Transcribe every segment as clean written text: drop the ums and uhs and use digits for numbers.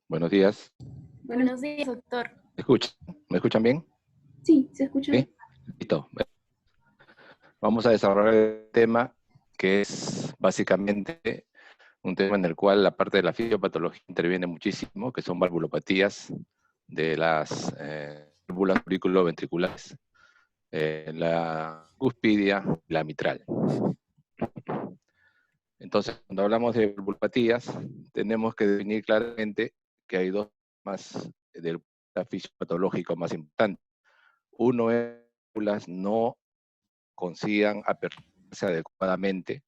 Buenos días. Buenos días, doctor. ¿Me escuchan? ¿Me escuchan bien? Sí, se escucha bien. ¿Sí? Listo. Vamos a desarrollar el tema que es básicamente un tema en el cual la parte de la fisiopatología interviene muchísimo, que son valvulopatías de las válvulas auriculoventriculares, la cuspidia y la mitral. Entonces, cuando hablamos de valvulopatías, tenemos que definir claramente que hay dos más del fisiopatológico más importantes. Uno es que las no consigan aperturarse adecuadamente,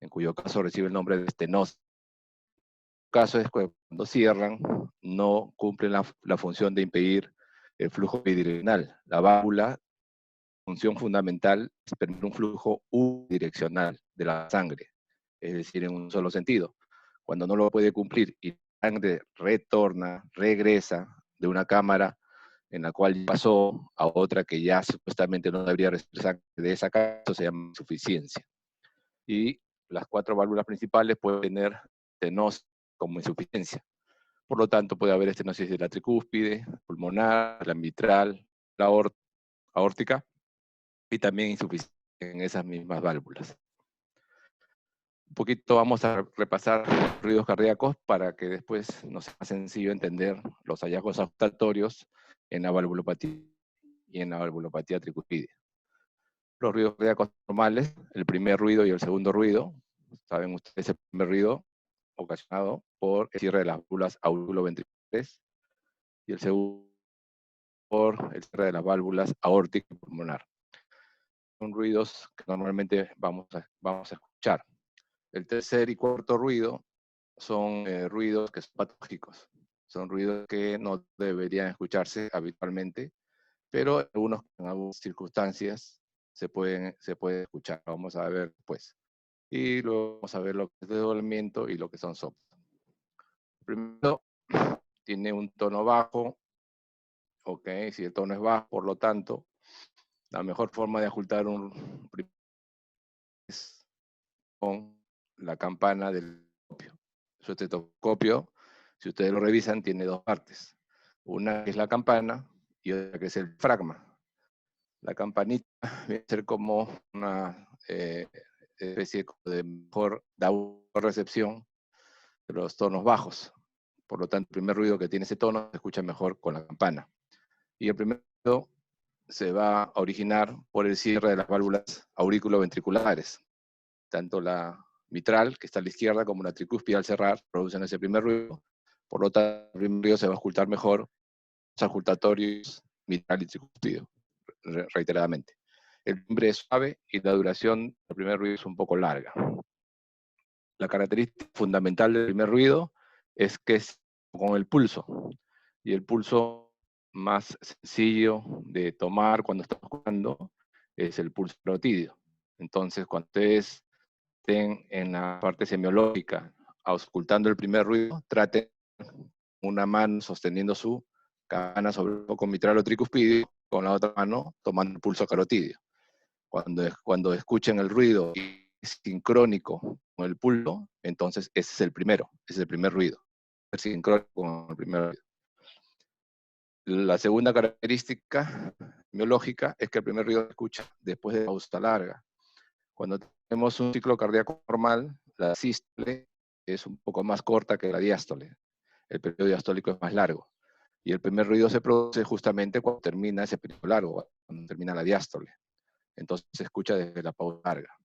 en cuyo caso recibe el nombre de estenosis. El caso es que cuando cierran, no cumplen la función de impedir el flujo bidireccional. La válvula, función fundamental, es permitir un flujo unidireccional de la sangre, es decir, en un solo sentido. Cuando no lo puede cumplir y la sangre retorna, regresa de una cámara en la cual pasó a otra que ya supuestamente no debería recibir sangre de esa cámara, eso se llama insuficiencia. Y las cuatro válvulas principales pueden tener estenosis como insuficiencia. Por lo tanto, puede haber estenosis de la tricúspide, pulmonar, la mitral, la aórtica y también insuficiencia en esas mismas válvulas. Un poquito vamos a repasar ruidos cardíacos para que después nos sea más sencillo entender los hallazgos auscultatorios en la valvulopatía y en la valvulopatía tricúspide. Los ruidos cardíacos normales, el primer ruido y el segundo ruido, saben ustedes, el primer ruido ocasionado por el cierre de las válvulas auriculoventriculares y el segundo por el cierre de las válvulas aórtica y pulmonar. Son ruidos que normalmente vamos a escuchar. El tercer y cuarto ruido son ruidos que son patológicos. Son ruidos que no deberían escucharse habitualmente, pero en algunas circunstancias se puede escuchar. Vamos a ver después. Y luego vamos a ver lo que es desdoblamiento y lo que son soplos. Primero, tiene un tono bajo, ok, si el tono es bajo, por lo tanto, la mejor forma de ocultar un es con la campana del estetoscopio. Su estetoscopio, si ustedes lo revisan, tiene dos partes. Una que es la campana y otra que es el diafragma. La campanita viene a ser como una especie de mejor recepción de los tonos bajos. Por lo tanto, el primer ruido que tiene ese tono se escucha mejor con la campana. Y el primer ruido se va a originar por el cierre de las válvulas auriculoventriculares. Tanto la mitral, que está a la izquierda, como la tricúspide al cerrar, producen ese primer ruido. Por lo tanto, el primer ruido se va a ocultar mejor los auscultatorios mitral y tricúspide, reiteradamente. El timbre es suave y la duración del primer ruido es un poco larga. La característica fundamental del primer ruido es que es con el pulso. Y el pulso más sencillo de tomar cuando estamos escuchando es el pulso carotídeo. Entonces, cuando ustedes estén en la parte semiológica auscultando el primer ruido, traten una mano sosteniendo su campana sobre el foco mitral o tricuspideo, con la otra mano tomando el pulso carotídeo. Cuando escuchen el ruido y es sincrónico con el pulso, entonces ese es el primero, ese es el primer ruido. Es sincrónico con el primer ruido. La segunda característica biológica es que el primer ruido se escucha después de pausa larga. Cuando tenemos un ciclo cardíaco normal, la sístole es un poco más corta que la diástole. El periodo diastólico es más largo. Y el primer ruido se produce justamente cuando termina ese periodo largo, cuando termina la diástole. Entonces se escucha desde la pausa larga,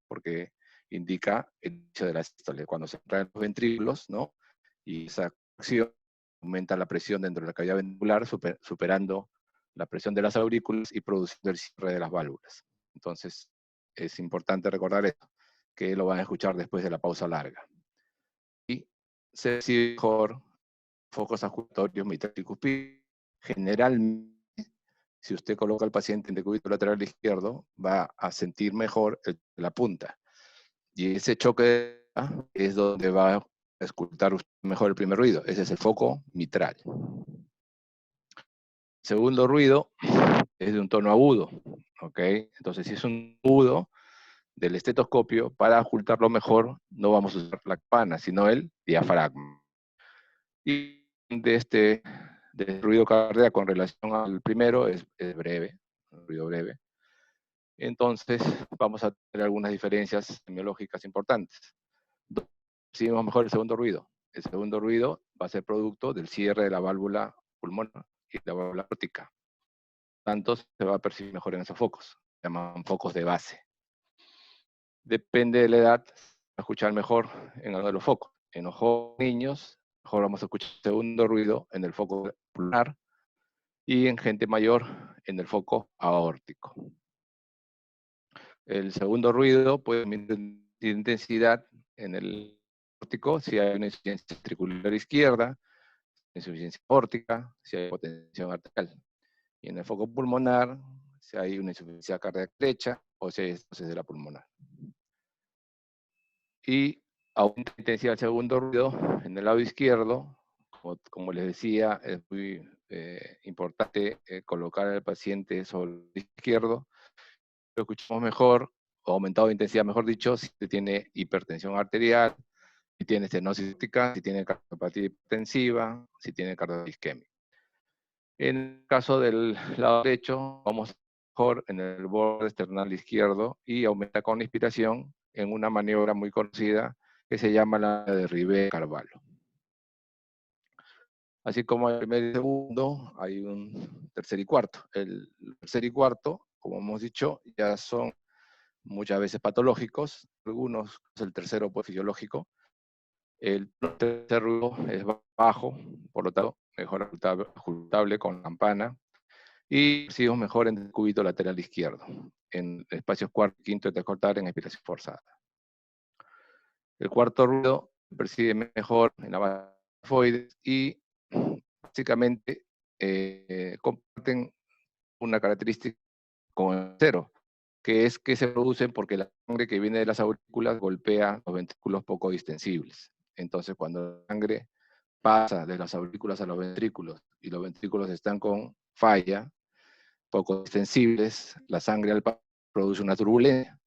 porque indica el inicio de la sístole, cuando se traen los ventrículos, ¿no? Y esa acción aumenta la presión dentro de la cavidad ventricular, superando la presión de las aurículas y produciendo el cierre de las válvulas. Entonces, es importante recordar esto, que lo van a escuchar después de la pausa larga. Y se recibe mejor focos auscultatorios mitral y cuspide. Generalmente, si usted coloca al paciente en decúbito lateral izquierdo, va a sentir mejor la punta. Y ese choque es donde va a escuchar mejor el primer ruido. Ese es el foco mitral. Segundo ruido es de un tono agudo, ¿ok? Entonces, si es un agudo del estetoscopio, para ocultarlo mejor, no vamos a usar la campana, sino el diafragma. Y de ruido cardíaco en relación al primero es breve, un ruido breve. Entonces, vamos a tener algunas diferencias semiológicas importantes. Percibimos mejor el segundo ruido. El segundo ruido va a ser producto del cierre de la válvula pulmonar y la válvula aórtica. Por tanto, se va a percibir mejor en esos focos. Se llaman focos de base. Depende de la edad, se va a escuchar mejor en uno de los focos. En los niños, mejor vamos a escuchar el segundo ruido en el foco pulmonar y en gente mayor en el foco aórtico. El segundo ruido puede tener intensidad en el aórtico si hay una insuficiencia ventricular izquierda, insuficiencia aórtica, si hay hipotensión arterial. Y en el foco pulmonar, si hay una insuficiencia cardíaca derecha o si hay estasis de la pulmonar. Y aumenta la intensidad del segundo ruido en el lado izquierdo. Como les decía, es muy importante colocar al paciente sobre el izquierdo. Lo escuchamos mejor, o aumentado de intensidad, mejor dicho, si tiene hipertensión arterial, si tiene estenosis aórtica, si tiene cardiopatía hipertensiva, si tiene cardiopatía isquémica. En el caso del lado derecho, vamos mejor en el borde external izquierdo y aumenta con inspiración en una maniobra muy conocida que se llama la de Ribet-Carvalho. Así como el primer y segundo, hay un tercer y cuarto. El tercer y cuarto, como hemos dicho, ya son muchas veces patológicos, algunos, el tercero pues fisiológico. El tercer ruido es bajo, por lo tanto, mejor ajustable con campana. Y percibimos mejor en el cúbito lateral izquierdo, en espacios cuarto, quinto y intercortar en expiración forzada. El cuarto ruido se percibe mejor en la base linfoides y básicamente comparten una característica con el tercero, que es que se producen porque la sangre que viene de las aurículas golpea los ventrículos poco distensibles. Entonces, cuando la sangre pasa de las aurículas a los ventrículos y los ventrículos están con falla, poco distensibles, la sangre al pasar produce una turbulencia.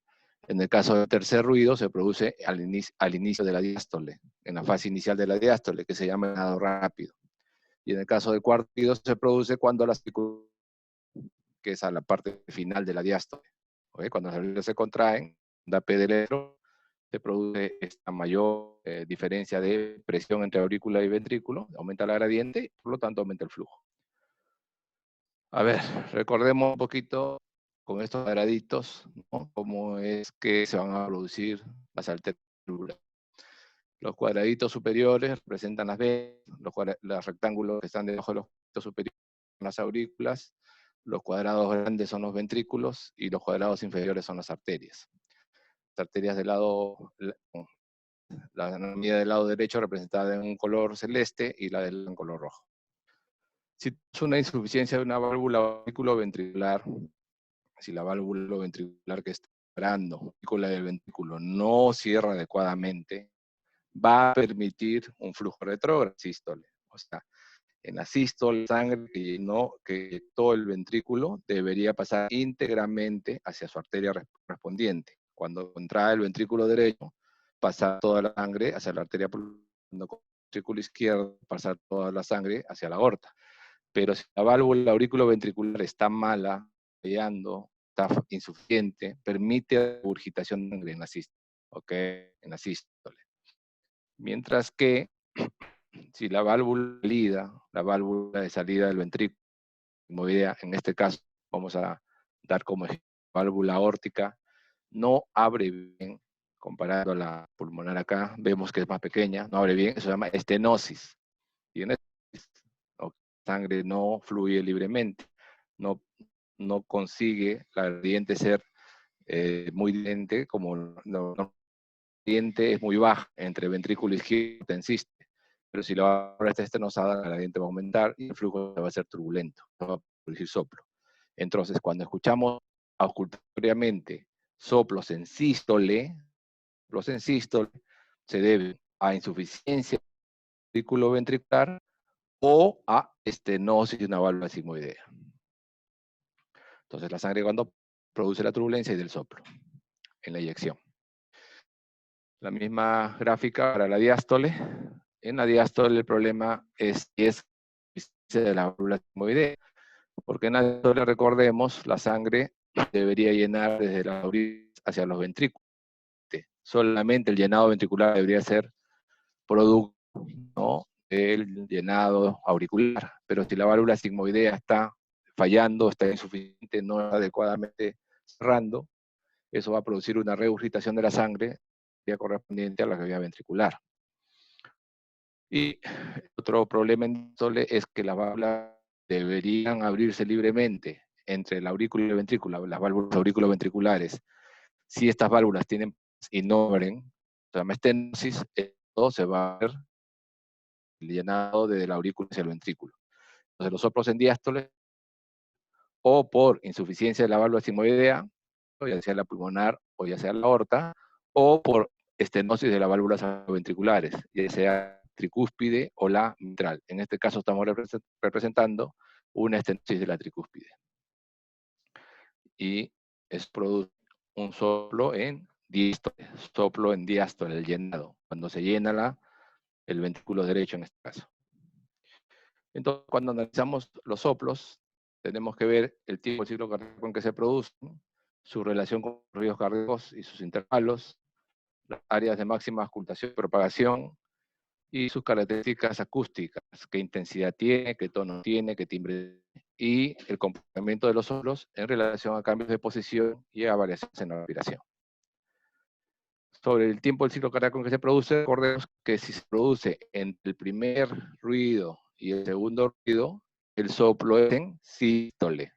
En el caso del tercer ruido se produce al inicio de la diástole, en la fase inicial de la diástole, que se llama nado rápido. Y en el caso del cuarto ruido se produce cuando la circulación, que es a la parte final de la diástole. ¿Okay? Cuando las aurículas se contraen, da P del electro, se produce esta mayor diferencia de presión entre aurícula y ventrículo, aumenta la gradiente y por lo tanto aumenta el flujo. A ver, recordemos un poquito con estos cuadraditos, ¿no? Cómo es que se van a producir las alteraciones. Los cuadraditos superiores representan las venas, los rectángulos que están debajo de los cuadraditos superiores son las aurículas, los cuadrados grandes son los ventrículos y los cuadrados inferiores son las arterias. Las arterias del lado, la anatomía del lado derecho representada en un color celeste y la del en color rojo. Si es una insuficiencia de una válvula ventricular, si la válvula ventricular que está esperando, la vesícula del ventrículo, no cierra adecuadamente, va a permitir un flujo retrógrado, sístole. O sea, en la sístole, sangre que todo el ventrículo debería pasar íntegramente hacia su arteria correspondiente. Cuando contrae el ventrículo derecho, pasa toda la sangre hacia la arteria pulmonar. Cuando con el ventrículo izquierdo, pasa toda la sangre hacia la aorta. Pero si la válvula auriculoventricular está mala, fallando, está insuficiente, permite regurgitación de sangre en la sístole, ¿ok? En la sístole. Mientras que si la válvula de salida del ventrículo, en este caso vamos a dar como ejemplo, válvula aórtica, no abre bien, comparado a la pulmonar acá, vemos que es más pequeña, no abre bien, eso se llama estenosis. Y en la sangre no fluye libremente, no consigue la gradiente ser muy diente, como la gradiente es muy baja entre ventrículo izquierdo y tensiste. Pero si la válvula está estenosada, la gradiente va a aumentar y el flujo va a ser turbulento, va a producir soplo. Entonces, cuando escuchamos auscultatoriamente soplos en sístole, se debe a insuficiencia ventricular o a estenosis de una válvula sigmoidea. Entonces, la sangre cuando produce la turbulencia y del soplo en la eyección. La misma gráfica para la diástole. En la diástole el problema es si es de la válvula sigmoidea, porque en la diástole, recordemos, la sangre debería llenar desde la aurícula hacia los ventrículos. Solamente el llenado ventricular debería ser producto, ¿no?, del llenado auricular, pero si la válvula sigmoidea está fallando, está insuficiente, no adecuadamente cerrando, eso va a producir una regurgitación de la sangre correspondiente a la cavidad ventricular. Y otro problema en diástole es que las válvulas deberían abrirse libremente entre la aurícula y el ventrículo, las válvulas auriculoventriculares. Si estas válvulas tienen y no abren, se llama estenosis, todo se va a ver llenado desde la aurícula hacia el ventrículo. Entonces los soplos en diástole, o por insuficiencia de la válvula sigmoidea, ya sea la pulmonar o ya sea la aorta, o por estenosis de las válvulas ventriculares, ya sea tricúspide o la mitral. En este caso estamos representando una estenosis de la tricúspide. Y es produce un soplo en diástole, el llenado, cuando se llena el ventrículo derecho en este caso. Entonces, cuando analizamos los soplos, tenemos que ver el tipo de ciclo cardíaco en que se producen, su relación con los ritmos cardíacos y sus intervalos, las áreas de máxima auscultación y propagación, y sus características acústicas, qué intensidad tiene, qué tono tiene, qué timbre tiene, y el comportamiento de los soplos en relación a cambios de posición y a variaciones en la respiración. Sobre el tiempo del ciclo cardíaco en que se produce, recordemos que si se produce entre el primer ruido y el segundo ruido, el soplo es en sístole.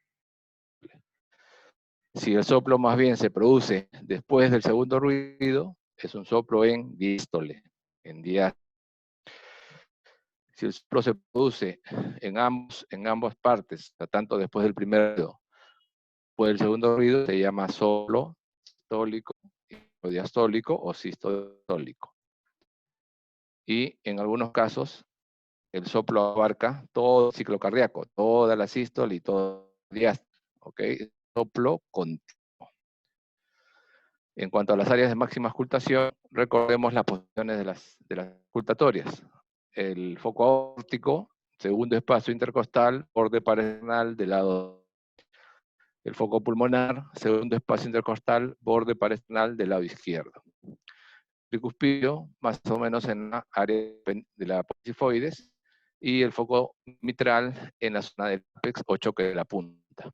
Si el soplo más bien se produce después del segundo ruido, es un soplo en dístole, en diástole. Si el soplo se produce en ambas partes, tanto después del primer ruido como del segundo ruido, se llama soplo sistólico, o diastólico o sistólico. Y en algunos casos, el soplo abarca todo el ciclo cardíaco, toda la sístole y todo el diástole, ¿ok? Soplo continuo. En cuanto a las áreas de máxima auscultación, recordemos las posiciones de las auscultatorias. El foco aórtico, segundo espacio intercostal, borde paresternal del lado. El foco pulmonar, segundo espacio intercostal, borde paresternal del lado izquierdo. Tricuspidio, más o menos en la área de la apófisis, y el foco mitral en la zona del apex o choque de la punta.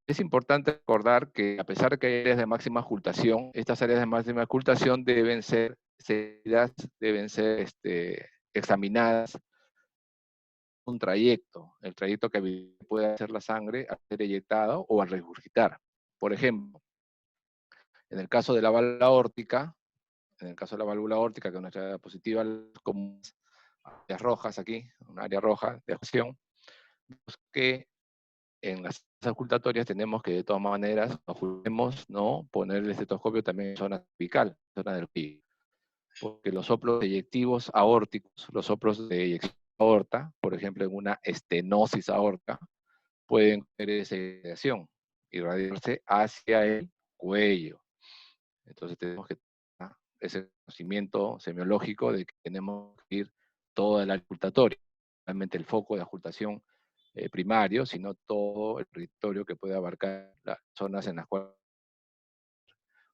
Es importante recordar que a pesar de que hay áreas de máxima auscultación, estas áreas de máxima auscultación deben ser examinadas un trayecto, el trayecto que puede hacer la sangre al ser eyectada o al regurgitar. Por ejemplo, en el caso de la válvula aórtica, que es nuestra diapositiva, como áreas rojas aquí, una área roja de acción, que en las auscultatorias tenemos que de todas maneras no poner el estetoscopio también en zona apical, zona del cuello, porque los soplos eyectivos aórticos, los soplos de eyección aorta, por ejemplo en una estenosis aorta, pueden tener esa irradiación, irradiarse hacia el cuello. Entonces tenemos que tener ese conocimiento semiológico de que tenemos que ir toda la auscultatoria, realmente el foco de auscultación primario, sino todo el territorio que puede abarcar las zonas en las cuales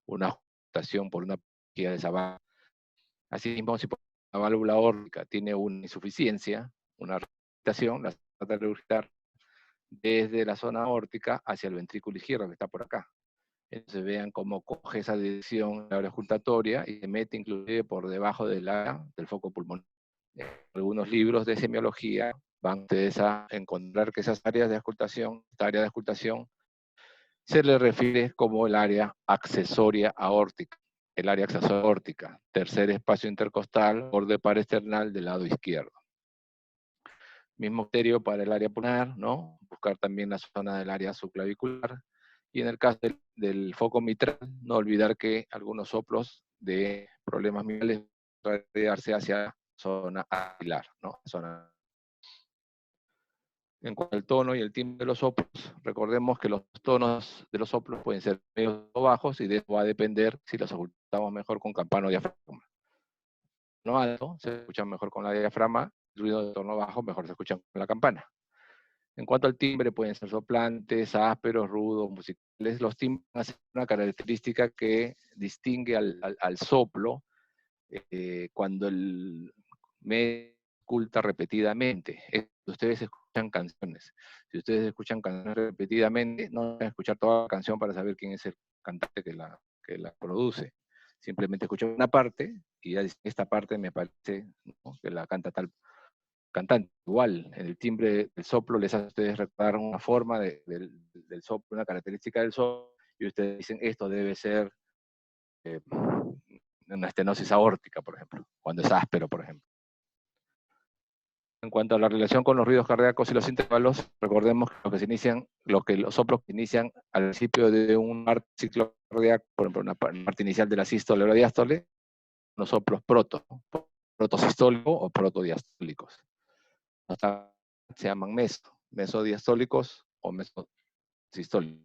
una auscultación por una patología de esa válvula. Asimismo, si la válvula aórtica tiene una insuficiencia, una regurgitación, la trata de regurgitar desde la zona aórtica hacia el ventrículo izquierdo, que está por acá. Entonces vean cómo coge esa dirección la auscultatoria y se mete inclusive por debajo del foco pulmonar. En algunos libros de semiología van ustedes a encontrar que esas áreas de auscultación, esta área de auscultación, se le refiere como el área accesoria aórtica. El área accesoria aórtica, tercer espacio intercostal, borde paresternal del lado izquierdo. Mismo criterio para el área pulmonar, ¿no? Buscar también la zona del área subclavicular. Y en el caso del foco mitral, no olvidar que algunos soplos de problemas mitrales pueden radiarse hacia la zona axilar, ¿no? En cuanto al tono y el timbre de los soplos, recordemos que los tonos de los soplos pueden ser medios o bajos y de eso va a depender si los ocultamos mejor con campana o diafragma. tono alto se escuchan mejor con la diafragma, el ruido de tono bajo mejor se escuchan con la campana. En cuanto al timbre, pueden ser soplantes, ásperos, rudos, musicales. Los timbres hacen una característica que distingue al soplo cuando el medio oculta repetidamente. Ustedes escuchan canciones. Si ustedes escuchan canciones repetidamente, no van a escuchar toda la canción para saber quién es el cantante que la produce. Simplemente escuchan una parte y ya dicen, esta parte me parece, ¿no?, que la canta tal cantante. Igual, el timbre del soplo les hace a ustedes recordar una forma del soplo, una característica del soplo, y ustedes dicen, esto debe ser una estenosis aórtica, por ejemplo, cuando es áspero, por ejemplo. En cuanto a la relación con los ruidos cardíacos y los intervalos, recordemos que los soplos que inician al principio de un ciclo cardíaco, por ejemplo, una parte inicial de la sístole o la diástole, los soplos protosistólicos o protodiastólicos. Se llaman mesodiastólicos o mesosistólicos.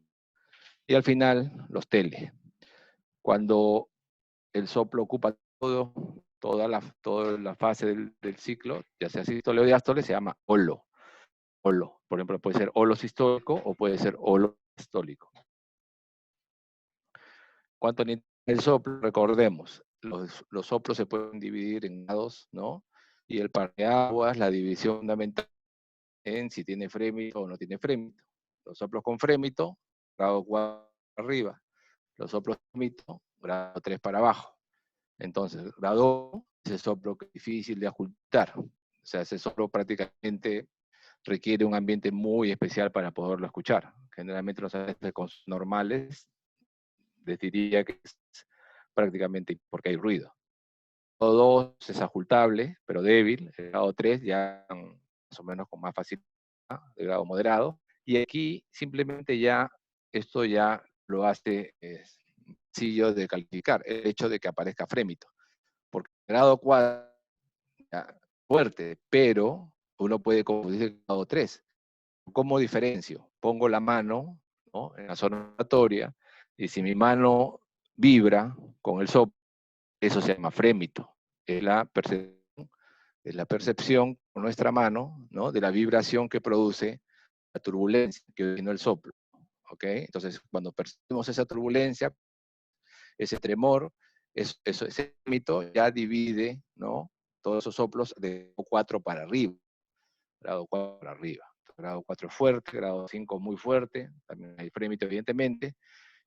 Y al final, los tele. Cuando el soplo ocupa toda la fase del ciclo, ya sea sístole o diástole, se llama holo. Holo. Por ejemplo, puede ser holo sistólico o puede ser holo diastólico. Cuanto al soplo, recordemos, los soplos se pueden dividir en grados, ¿no? Y el parteaguas, la división fundamental en si tiene frémito o no tiene frémito. Los soplos con frémito, grado 4 para arriba. Los soplos con frémito, grado 3 para abajo. Entonces, grado 1 es el soplo que es difícil de ocultar. O sea, ese soplo prácticamente requiere un ambiente muy especial para poderlo escuchar. Generalmente los acústicos normales les diría que es prácticamente porque hay ruido. El grado 2 es ocultable, pero débil. El grado 3 ya más o menos con más facilidad, de grado moderado. Y aquí simplemente esto ya lo hace sencillo de calificar, el hecho de que aparezca frémito. Porque el grado 4 fuerte, pero uno puede confundir el grado 3. ¿Cómo diferencio? Pongo la mano, ¿no?, en la zona oratoria, y si mi mano vibra con el soplo, eso se llama frémito. Es la percepción con nuestra mano, ¿no?, de la vibración que produce la turbulencia que vino el soplo. ¿Ok? Entonces, cuando percibimos esa turbulencia, ese tremor, ese frémito ya divide, ¿no?, todos esos soplos de 4 para arriba. Grado 4 para arriba. Grado 4 fuerte, grado 5 muy fuerte, también hay frémito evidentemente,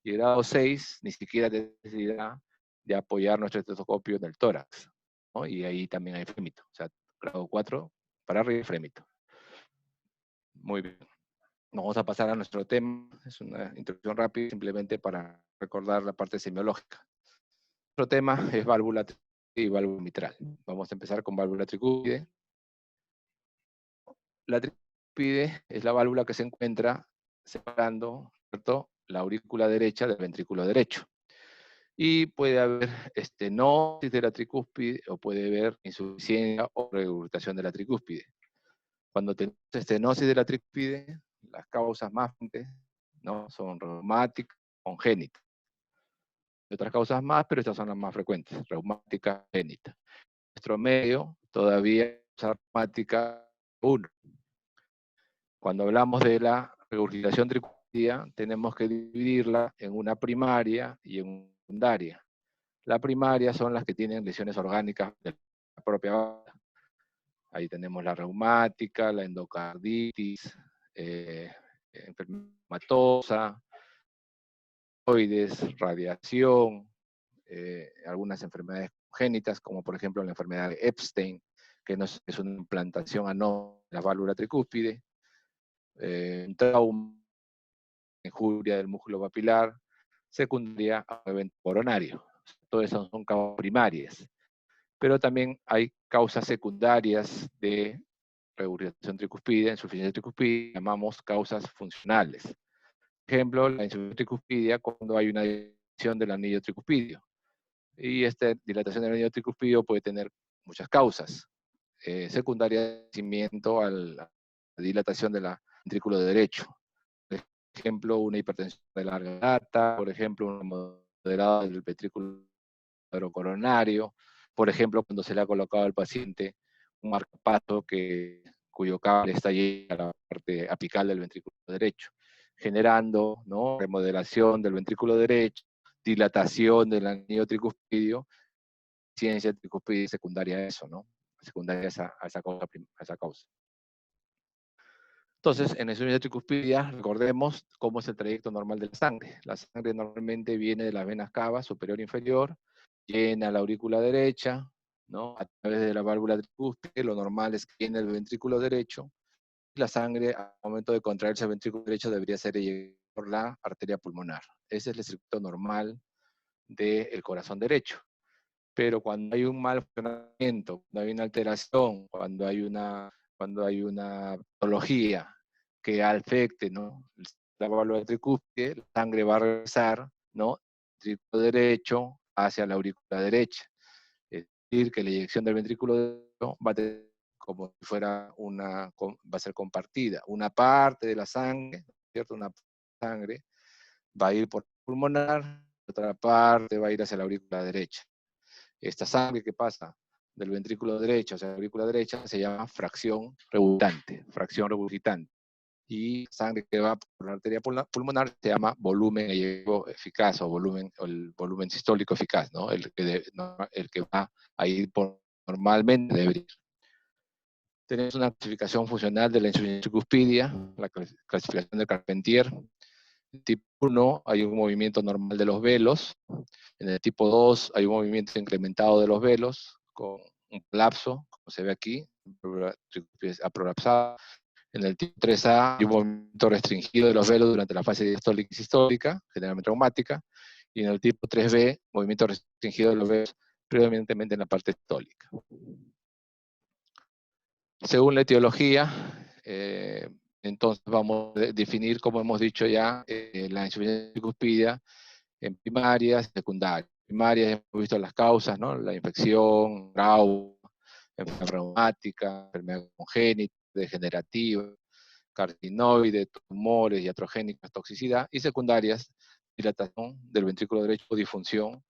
y grado 6 ni siquiera necesidad de apoyar nuestro estetoscopio en el tórax, ¿no? Y ahí también hay frémito, o sea, grado 4 para arriba frémito. Muy bien. Vamos a pasar a nuestro tema, es una introducción rápida simplemente para recordar la parte semiológica. Nuestro tema es válvula y válvula mitral. Vamos a empezar con válvula tricúspide. La tricúspide es la válvula que se encuentra separando, ¿cierto?, la aurícula derecha del ventrículo derecho. Y puede haber estenosis de la tricúspide o puede haber insuficiencia o regurgitación de la tricúspide. Cuando tenemos estenosis de la tricúspide, las causas más frecuentes, ¿no?, son reumáticas, congénitas. Hay otras causas más, pero estas son las más frecuentes, reumática, congénita. Nuestro medio todavía es reumática 1. Cuando hablamos de la regurgitación tricúspide, tenemos que dividirla en una primaria y en una secundaria. La primaria son las que tienen lesiones orgánicas de la propia válvula. Ahí tenemos la reumática, la endocarditis, enfermedad reumatosa, radiación, algunas enfermedades congénitas, como por ejemplo la enfermedad de Epstein, que es una implantación anómala de la válvula tricúspide, un trauma, injuria del músculo papilar, secundaria a un evento coronario. Todas esas son causas primarias. Pero también hay causas secundarias de regurgitación tricúspide, insuficiencia tricúspide, llamamos causas funcionales. Por ejemplo, la insuficiencia tricúspide cuando hay una dilatación del anillo tricúspidio. Y esta dilatación del anillo tricúspidio puede tener muchas causas. Secundaria de crecimiento a la dilatación del ventrículo derecho. Por ejemplo, una hipertensión de larga data, por ejemplo, una moderada del ventrículo coronario, Por ejemplo, cuando se le ha colocado al paciente un marcapaso cuyo cable está llegando a la parte apical del ventrículo derecho, generando, ¿no?, remodelación del ventrículo derecho, dilatación del anillo tricuspidio, ciencia tricuspidia secundaria a eso, ¿no? Secundaria a esa causa. Entonces, en la insuficiencia tricuspidia, recordemos cómo es el trayecto normal de la sangre. La sangre normalmente viene de las venas cavas, superior e inferior, llena la aurícula derecha, ¿no?, a través de la válvula tricúspide. Lo normal es que llene el ventrículo derecho, y la sangre, al momento de contraerse el ventrículo derecho, debería ser llegada por la arteria pulmonar. Ese es el circuito normal del corazón derecho. Pero cuando hay un mal funcionamiento, cuando hay una alteración, cuando hay una patología que afecte, ¿no?, la válvula tricúspide, la sangre va a regresar, ¿no?, del ventrículo derecho hacia la aurícula derecha. Es decir, que la eyección del ventrículo derecho va a tener como si fuera va a ser compartida. Una parte de la sangre, ¿cierto? Una parte de la sangre va a ir por pulmonar, otra parte va a ir hacia la aurícula derecha. Esta sangre que pasa del ventrículo derecho hacia la aurícula derecha se llama fracción regurgitante. Y sangre que va por la arteria pulmonar se llama volumen eficaz o el volumen sistólico eficaz, ¿no? El que va a ir normalmente debe ir. Tenemos una clasificación funcional de la insuficiencia tricuspidia, la clasificación de Carpentier. En el tipo 1 hay un movimiento normal de los velos. En el tipo 2 hay un movimiento incrementado de los velos con un colapso, como se ve aquí, ha prolapsado. En el tipo 3A hay un movimiento restringido de los velos durante la fase diastólica y sistólica, generalmente traumática. Y en el tipo 3B, movimiento restringido de los velos predominantemente en la parte sistólica. Según la etiología, entonces vamos a definir, como hemos dicho ya, la insuficiencia tricuspidia en primarias y secundarias. Primarias hemos visto las causas, ¿no? La infección, trauma, enfermedad reumática, enfermedad congénita, degenerativa, carcinoide, tumores, iatrogénicas, toxicidad. Y secundarias, dilatación del ventrículo derecho, disfunción,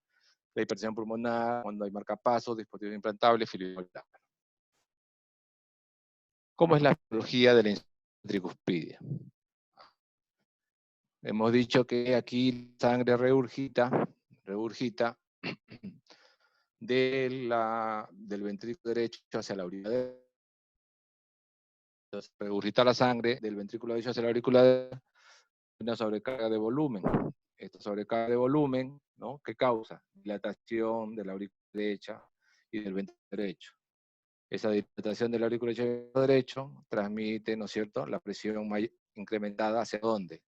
la hipertensión pulmonar, cuando hay marcapasos, dispositivos implantables, fibromialgia. ¿Cómo es la etiología de la insuficiencia tricuspidia? Hemos dicho que aquí sangre regurgita del ventrículo derecho hacia la aurícula derecha. Entonces, regurgita la sangre del ventrículo derecho hacia la aurícula derecha, una sobrecarga de volumen. Esta sobrecarga de volumen, ¿no?, ¿qué causa? Dilatación de la aurícula derecha y del ventrículo derecho. Esa dilatación del aurícula derecho transmite, ¿no es cierto?, la presión incrementada ¿hacia dónde?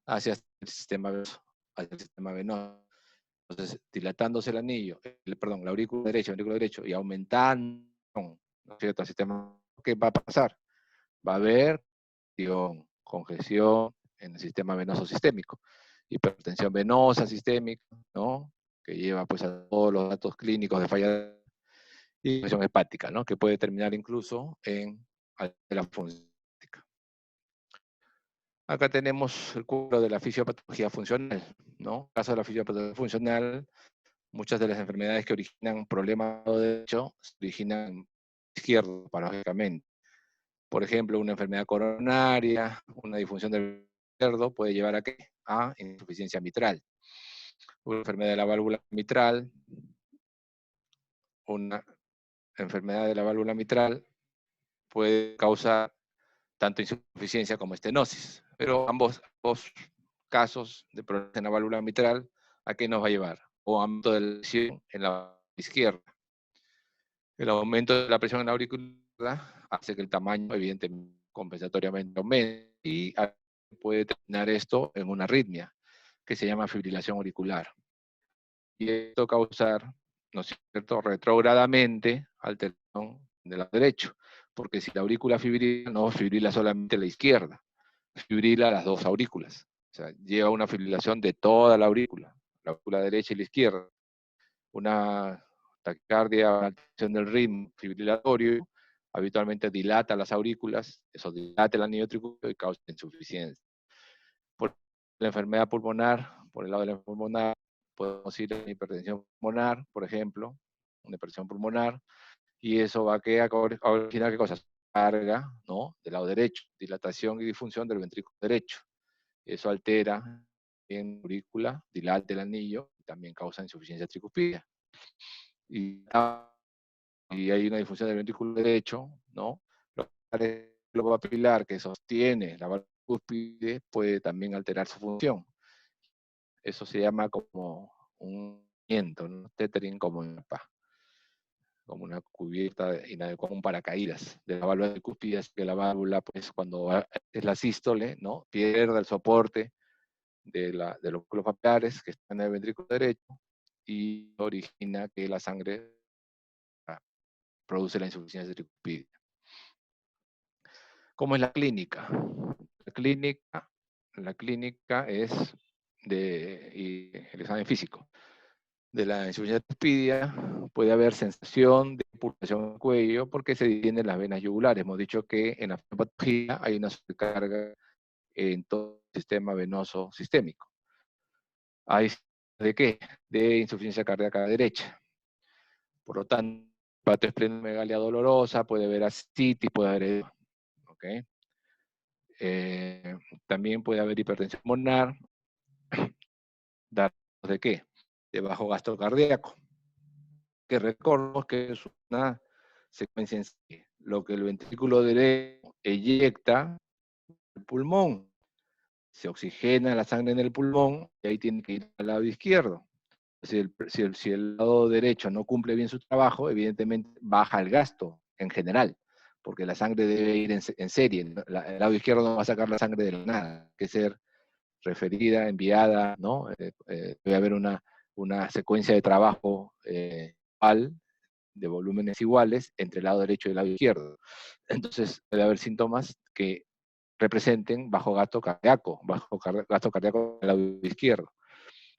Hacia el sistema venoso. Hacia el sistema venoso. Entonces, dilatándose el anillo, la aurícula derecha, el ventrículo derecho, y aumentando, ¿no es cierto?, el sistema, ¿qué va a pasar? Va a haber congestión en el sistema venoso sistémico, hipertensión venosa sistémica, ¿no?, que lleva pues a todos los datos clínicos de falla y presión hepática, ¿no?, que puede terminar incluso en la función hepática. Acá tenemos el cuadro de la fisiopatología funcional, ¿no? En el caso de la fisiopatología funcional, muchas de las enfermedades que originan problemas de derecho se originan izquierdo, paradójicamente. Por ejemplo, una enfermedad coronaria, una disfunción del izquierdo puede llevar a ¿qué? A insuficiencia mitral. Una enfermedad de la válvula mitral, una enfermedad de la válvula mitral puede causar tanto insuficiencia como estenosis. Pero ambos casos de problemas en la válvula mitral, ¿a qué nos va a llevar? O aumento de la presión en la izquierda. El aumento de la presión en la aurícula hace que el tamaño, evidentemente, compensatoriamente aumente y puede terminar esto en una arritmia, que se llama fibrilación auricular. Y esto causar, ¿no es cierto?, retrógradamente alteración del lado derecho, porque si la aurícula fibrila, no fibrila solamente la izquierda, fibrila las dos aurículas. O sea, lleva una fibrilación de toda la aurícula derecha y la izquierda. Una taquicardia, una alteración del ritmo fibrilatorio, habitualmente dilata las aurículas, eso dilata el anillo tricúspide y causa insuficiencia. Por la enfermedad pulmonar, por el lado de la pulmonar, podemos ir a la hipertensión pulmonar, por ejemplo, una hipertensión pulmonar, y eso va a originar qué cosas, carga, ¿no? Del lado derecho, dilatación y disfunción del ventrículo derecho. Eso altera en la aurícula, dilata el anillo, y también causa insuficiencia tricuspidea. Y, y hay una disfunción del ventrículo derecho, ¿no? El globo papilar que sostiene la válvula cúspide puede también alterar su función. Eso se llama como un viento, ¿no? Tethering como una cubierta inadecuada, un paracaídas de la válvula cúspide, que la válvula, pues cuando es la sístole, ¿no? Pierde el soporte de los glóbulos papilares que están en el ventrículo derecho y origina que la sangre produce la insuficiencia tricuspidea. ¿Cómo es la clínica? La clínica es el examen físico. De la insuficiencia tricuspidea puede haber sensación de pulsación en el cuello porque se detienen las venas yugulares. Hemos dicho que en la patología hay una sobrecarga en todo el sistema venoso sistémico. ¿Hay de qué? De insuficiencia cardíaca derecha. Por lo tanto, hepatosplenomegalia dolorosa, puede haber ascitis, puede haber edema. ¿Okay? También puede haber hipertensión pulmonar. ¿De qué? De bajo gasto cardíaco. Que recordemos que es una secuencia en sí. Lo que el ventrículo derecho eyecta el pulmón, se oxigena la sangre en el pulmón y ahí tiene que ir al lado izquierdo. Si el lado derecho no cumple bien su trabajo, evidentemente baja el gasto en general, porque la sangre debe ir en serie. El lado izquierdo no va a sacar la sangre de la nada, hay que ser referida, enviada, ¿no? Debe haber una secuencia de trabajo igual, de volúmenes iguales, entre el lado derecho y el lado izquierdo. Entonces, debe haber síntomas que representen bajo gasto cardíaco en el lado izquierdo.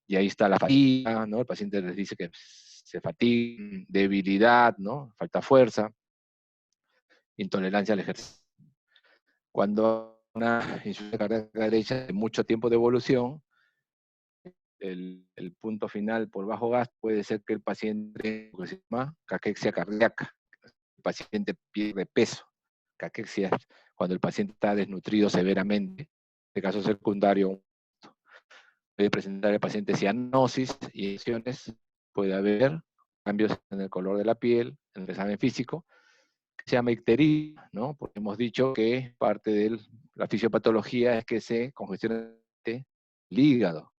Y ahí está la fatiga, ¿no? El paciente les dice que se fatiga, debilidad, ¿no? Falta fuerza, intolerancia al ejercicio. Cuando una insuficiencia cardíaca derecha de mucho tiempo de evolución, el punto final por bajo gasto puede ser que el paciente lo que se llama caquexia cardíaca. El paciente pierde peso. Caquexia es cuando el paciente está desnutrido severamente. En caso secundario, puede presentar el paciente cianosis y lesiones, puede haber cambios en el color de la piel, en el examen físico, que se llama ictericia, ¿no? Porque hemos dicho que parte de la fisiopatología es que se congestiona el hígado.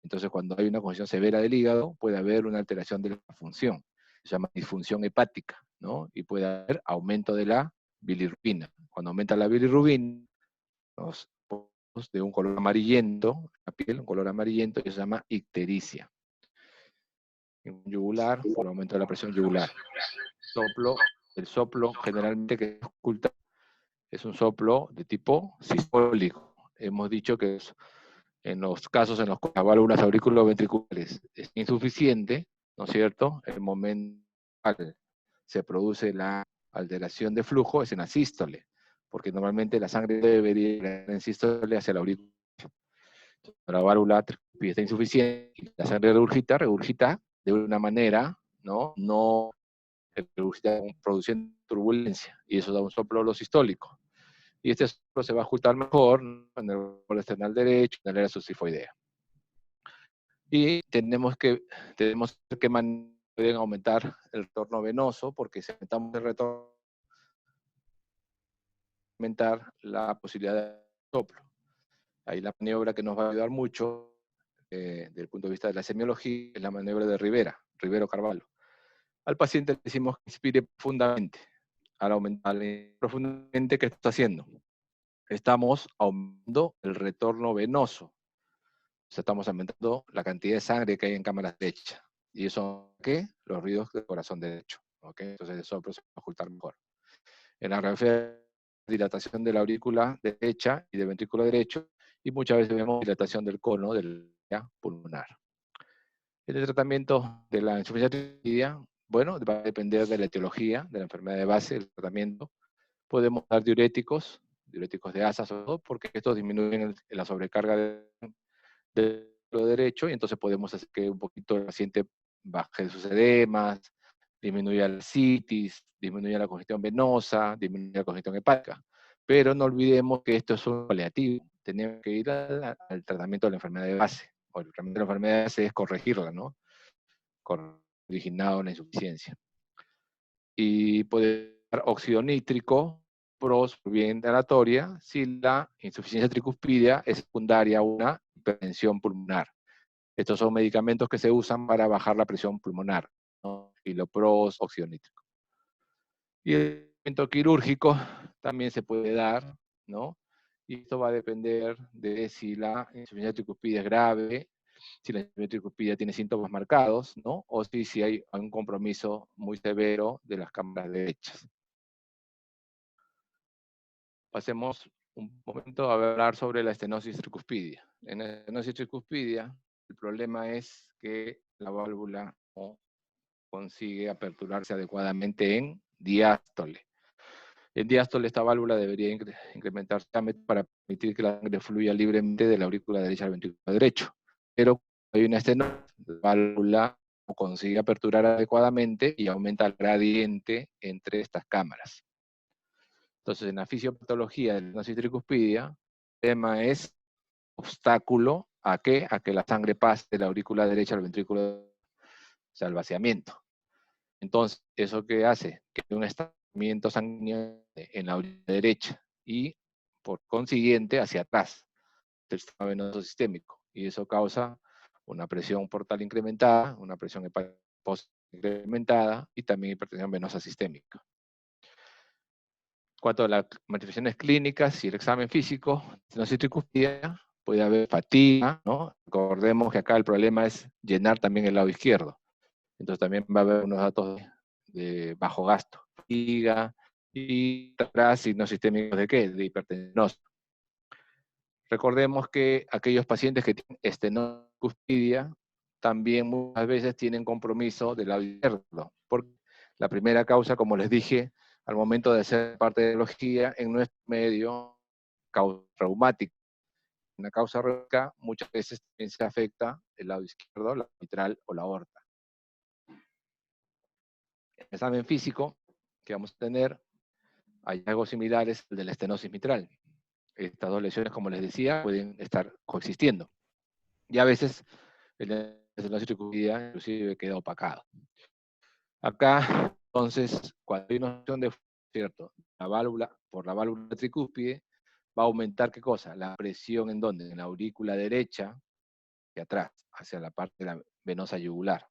Entonces, cuando hay una congestión severa del hígado, puede haber una alteración de la función. Se llama disfunción hepática, ¿no? Y puede haber aumento de la bilirrubina. Cuando aumenta la bilirrubina, los de un color amarillento, la piel, un color amarillento, que se llama ictericia. En yugular, por aumento de la presión yugular. El soplo generalmente que se oculta es un soplo de tipo sistólico. Hemos dicho que en los casos en los que las válvulas auriculoventriculares es insuficiente, ¿no es cierto? El momento en que se produce la alteración de flujo es en la sístole, porque normalmente la sangre debería ir en sístole hacia la aurícula. La válvula está insuficiente y la sangre regurgita de una manera, no regurgita produciendo turbulencia, y eso da un soplo sistólico. Y este soplo se va a ocultar mejor en el borde external derecho, en la área subsifoidea. Y tenemos que pueden aumentar el retorno venoso, porque si aumentamos el retorno, aumentar la posibilidad de soplo. Ahí la maniobra que nos va a ayudar mucho, desde el punto de vista de la semiología, es la maniobra de Rivero Carvalho. Al paciente le decimos que inspire profundamente. Al aumentar profundamente, ¿qué está haciendo? Estamos aumentando el retorno venoso. O sea, estamos aumentando la cantidad de sangre que hay en cámara derecha. ¿Y eso qué? Los ruidos del corazón derecho. ¿Okay? Entonces eso se va a ocultar mejor. En la radiografía, dilatación de la aurícula derecha y del ventrículo derecho, y muchas veces vemos dilatación del cono del pulmonar. El tratamiento de la insuficiencia tricuspidea, bueno, va a depender de la etiología, de la enfermedad de base, del tratamiento. Podemos dar diuréticos de asa, sobre todo, porque estos disminuyen la sobrecarga del derecho, y entonces podemos hacer que un poquito el paciente baje sus edemas, disminuye la citis, disminuye la congestión venosa, disminuye la congestión hepática. Pero no olvidemos que esto es un paliativo. Tenemos que ir al tratamiento de la enfermedad de base. O el tratamiento de la enfermedad de base es corregirla, ¿no? Originado la insuficiencia. Y puede dar óxido nítrico, PROS, por vía inhalatoria, si la insuficiencia tricuspidia es secundaria a una hipertensión pulmonar. Estos son medicamentos que se usan para bajar la presión pulmonar, ¿no? Filopros, óxido nítrico. Y el tratamiento quirúrgico también se puede dar, ¿no? Y esto va a depender de si la insuficiencia tricuspidia es grave, si la insuficiencia tricuspidia tiene síntomas marcados, ¿no? O si hay un compromiso muy severo de las cámaras derechas. Pasemos un momento a hablar sobre la estenosis tricuspidia. En la estenosis tricuspidia, el problema es que la válvula no consigue aperturarse adecuadamente en diástole. En diástole esta válvula debería incrementarse para permitir que la sangre fluya libremente de la aurícula derecha al ventrículo derecho. Pero hay una estenosis, la válvula no consigue aperturar adecuadamente y aumenta el gradiente entre estas cámaras. Entonces, en la fisiopatología de la estenosis tricuspidia, el tema es obstáculo ¿a qué? A que la sangre pase de la aurícula derecha al ventrículo, o sea, el vaciamiento. Entonces, ¿eso qué hace? Que hay un estancamiento sanguíneo en la aurícula derecha y, por consiguiente, hacia atrás del sistema venoso sistémico. Y eso causa una presión portal incrementada, una presión hepática incrementada y también hipertensión venosa sistémica. En cuanto a las manifestaciones clínicas y el examen físico, estenosis tricuspidia, puede haber fatiga, ¿no? Recordemos que acá el problema es llenar también el lado izquierdo. Entonces también va a haber unos datos de bajo gasto. Fatiga y atrás signos sistémicos de ¿qué? De hipertensión. Recordemos que aquellos pacientes que tienen estenosis tricuspidia también muchas veces tienen compromiso del lado izquierdo. Porque la primera causa, como les dije, al momento de hacer parte de la etiología, en nuestro medio, causa reumática. Una causa reumática muchas veces también se afecta el lado izquierdo, la mitral o la aorta. En el examen físico que vamos a tener, hallazgos similares al de la estenosis mitral. Estas dos lesiones, como les decía, pueden estar coexistiendo. Y a veces el estenosis tricuspidia inclusive queda opacado. Acá, entonces, cuando hay una opción de, ¿cierto? La válvula, por la válvula tricúspide, va a aumentar, ¿qué cosa? La presión ¿en dónde? En la aurícula derecha, hacia atrás, hacia la parte de la venosa yugular.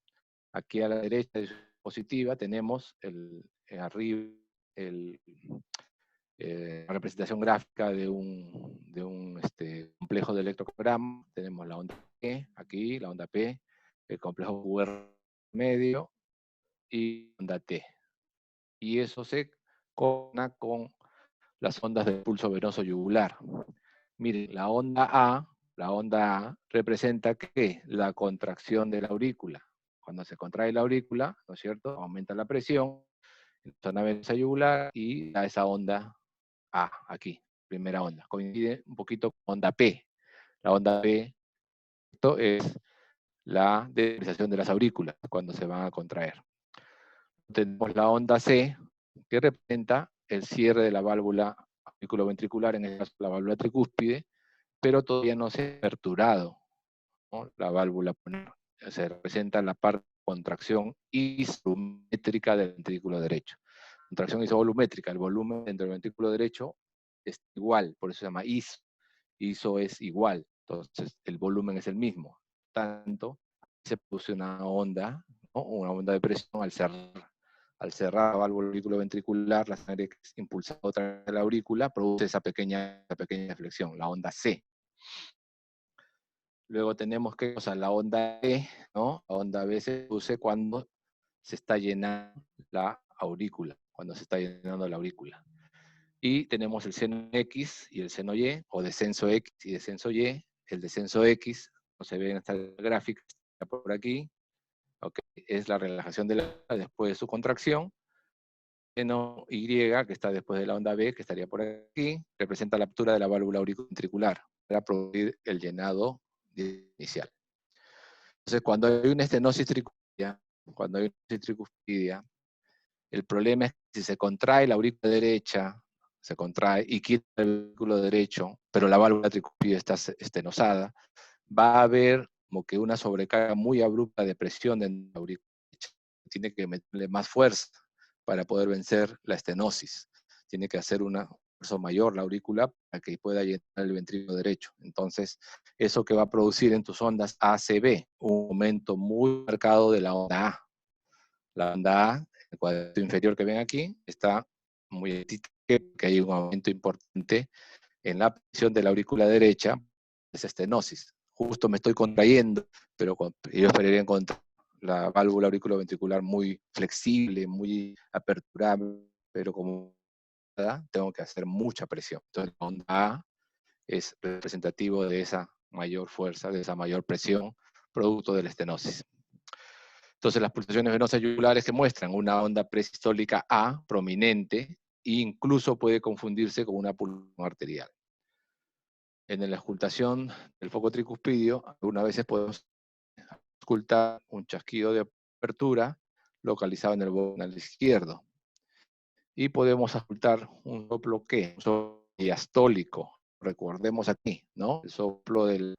Aquí a la derecha positiva tenemos arriba la representación gráfica de un complejo de electrocardiograma. Tenemos la onda P, aquí, la onda P, el complejo QR medio y onda T. Y eso se conecta con las ondas del pulso venoso yugular. Miren, la onda A representa ¿qué? La contracción de la aurícula. Cuando se contrae la aurícula, ¿no es cierto? Aumenta la presión en la zona venosa yugular y da esa onda A, aquí, primera onda. Coincide un poquito con onda P. La onda P, esto es la depresión de las aurículas cuando se van a contraer. Tenemos la onda C, que representa el cierre de la válvula auriculoventricular, en este caso la válvula tricúspide, pero todavía no se ha aperturado, ¿no? La válvula pulmonar. Se representa la parte de contracción isovolumétrica del ventrículo derecho. Contracción isovolumétrica, el volumen dentro del ventrículo derecho es igual, por eso se llama ISO. ISO es igual, entonces el volumen es el mismo. Tanto, se produce una onda, ¿no? Una onda de presión al cerrar la válvula auriculoventricular, la sangre es impulsada otra vez a la aurícula, produce esa pequeña flexión, la onda C. Luego tenemos que, o sea, la onda B, ¿no? La onda B se produce cuando se está llenando la aurícula, cuando se está llenando la aurícula. Y tenemos el seno X y el seno Y, o descenso X y descenso Y. El descenso X, no se ve en esta gráfica, está por aquí, okay, es la relajación de la después de su contracción. Seno Y, que está después de la onda B, que estaría por aquí, representa la apertura de la válvula auriculoventricular para producir el llenado inicial. Entonces, cuando hay una estenosis tricuspidia, El problema es que si se contrae la aurícula derecha, se contrae y quita el ventrículo derecho, pero la válvula tricuspide está estenosada, va a haber como que una sobrecarga muy abrupta de presión en la aurícula derecha. Tiene que meterle más fuerza para poder vencer la estenosis. Tiene que hacer un esfuerzo mayor la aurícula para que pueda llenar el ventrículo derecho. Entonces, eso que va a producir en tus ondas ACB, un aumento muy marcado de la onda A. La onda A, el cuadrito inferior que ven aquí, está muy que hay un aumento importante en la presión de la aurícula derecha, es estenosis. Justo me estoy contrayendo, pero yo esperaría encontrar la válvula auriculoventricular muy flexible, muy aperturable, pero como tengo que hacer mucha presión. Entonces, la onda A es representativo de esa mayor fuerza, de esa mayor presión, producto de la estenosis. Entonces, las pulsaciones venosas yugulares que muestran una onda presistólica A prominente e incluso puede confundirse con una pulsación arterial. En la auscultación del foco tricuspidio, algunas veces podemos auscultar un chasquido de apertura localizado en el borde izquierdo. Y podemos auscultar un soplo ¿qué? Un soplo diastólico. Recordemos aquí, ¿no? El soplo del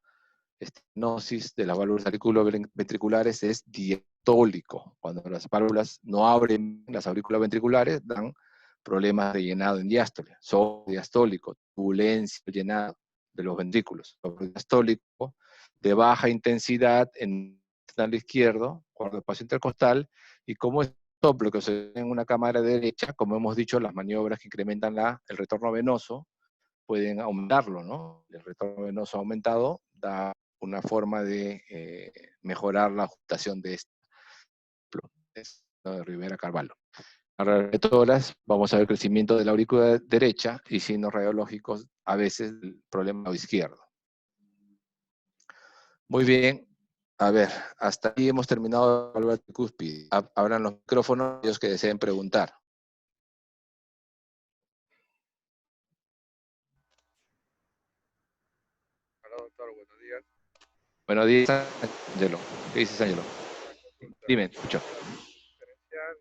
estenosis de las válvulas auriculoventriculares es diastólico. Cuando las válvulas no abren las aurículas ventriculares, dan problemas de llenado en diástole. Soplo diastólico, turbulencia, llenado de los ventrículos. Soplo diastólico de baja intensidad en el canal izquierdo, cuarto espacio intercostal, y como es soplo que se ve en una cámara derecha, como hemos dicho, las maniobras que incrementan el retorno venoso pueden aumentarlo, ¿no? El retorno venoso aumentado da una forma de mejorar la ajustación de este de Rivera Carvalho. A todas vamos a ver crecimiento de la aurícula derecha y signos radiológicos a veces del problema izquierdo. Muy bien. A ver, hasta ahí hemos terminado la válvula tricúspide. Abran los micrófonos aquellos que deseen preguntar. Hola doctor, buenos días. Buenos días, Ángelo. ¿Qué dices, Ángelo? Dime, escucho. Diferenciar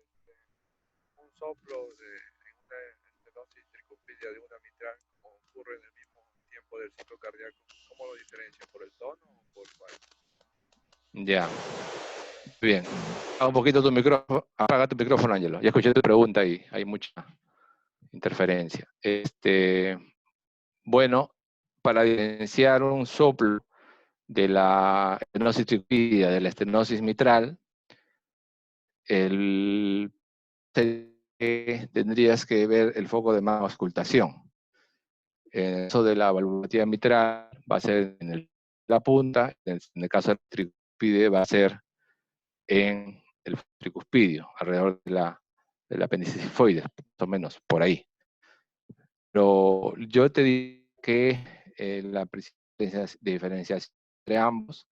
un soplo en una estenosis tricuspidia de una mitral, como ocurre en el mismo tiempo del ciclo cardíaco, ¿cómo lo diferencian? ¿Por el tono o por cuál? Ya. Bien. Apaga un poquito tu micrófono. Apaga tu micrófono, Ángelo. Ya escuché tu pregunta y hay mucha interferencia. Bueno, para diferenciar un soplo de la estenosis tricuspidia, de la estenosis mitral, tendrías que ver el foco de más auscultación. En el caso de la valvulopatía mitral va a ser en la punta, en el caso del tricuspide va a ser en el tricuspidio, alrededor de la apéndice sifoides, más o menos, por ahí. Pero yo te digo que la principal diferenciación entre ambos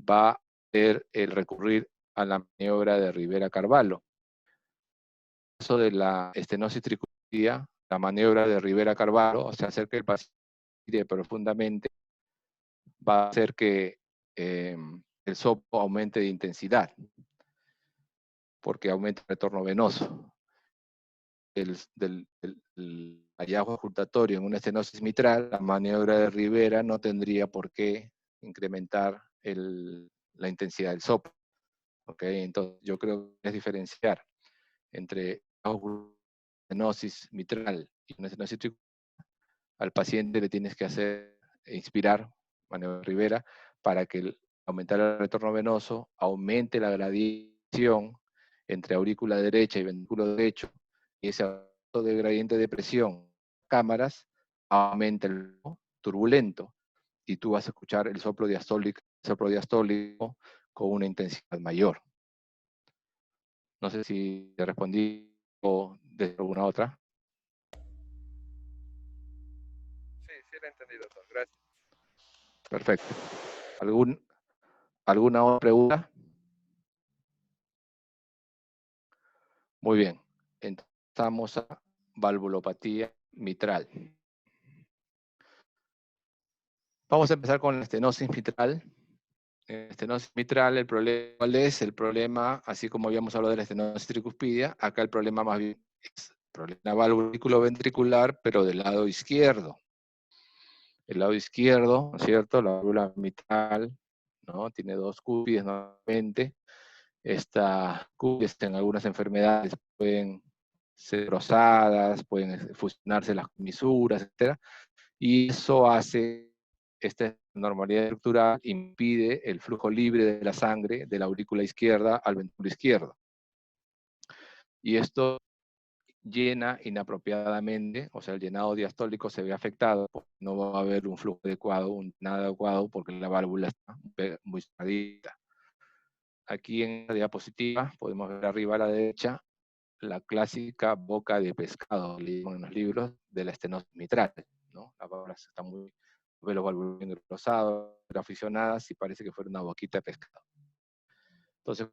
va a ser el recurrir a la maniobra de Rivera Carvalho. En el caso de la estenosis tricuspidia, la maniobra de Rivera Carvalho, o sea, hacer que el paciente respire profundamente, va a hacer que el soplo aumente de intensidad, porque aumenta el retorno venoso. El hallazgo auscultatorio en una estenosis mitral, la maniobra de Rivera no tendría por qué incrementar la intensidad del soplo. ¿Okay? Entonces, yo creo que es diferenciar entre estenosis mitral y una estenosis tricuspidia. Al paciente le tienes que hacer inspirar, maniobra de Rivera, para que aumentar el retorno venoso, aumente la gradiación entre aurícula derecha y ventrículo derecho, y ese aumento de gradiente de presión, cámaras, aumenta el turbulento, y tú vas a escuchar el soplo diastólico con una intensidad mayor. No sé si te respondí o de alguna otra. Sí, lo entendí, doctor. Gracias. Perfecto. ¿Alguna otra pregunta? Muy bien. Entonces, estamos a valvulopatía mitral. Vamos a empezar con la estenosis mitral. estenosis mitral, el problema, ¿cuál es? El problema, así como habíamos hablado de la estenosis tricuspidia, acá el problema más bien es la válvula ventricular, pero del lado izquierdo. El lado izquierdo, ¿no es cierto? La válvula mitral, ¿no? Tiene dos cúspides normalmente. Estas cúspides en algunas enfermedades pueden ser rosadas, pueden fusionarse las comisuras, etc. Y eso hace, esta normalidad estructural impide el flujo libre de la sangre de la aurícula izquierda al ventrículo izquierdo. Y esto llena inapropiadamente, o sea, el llenado diastólico se ve afectado, porque no va a haber un flujo adecuado, nada adecuado, porque la válvula está muy cerradita. Aquí en la diapositiva podemos ver arriba a la derecha la clásica boca de pescado, leímos en los libros, de la estenosis mitral, ¿no? Las válvulas están muy, los válvulas rosados, aficionadas, y parece que fuera una boquita de pescado. Entonces,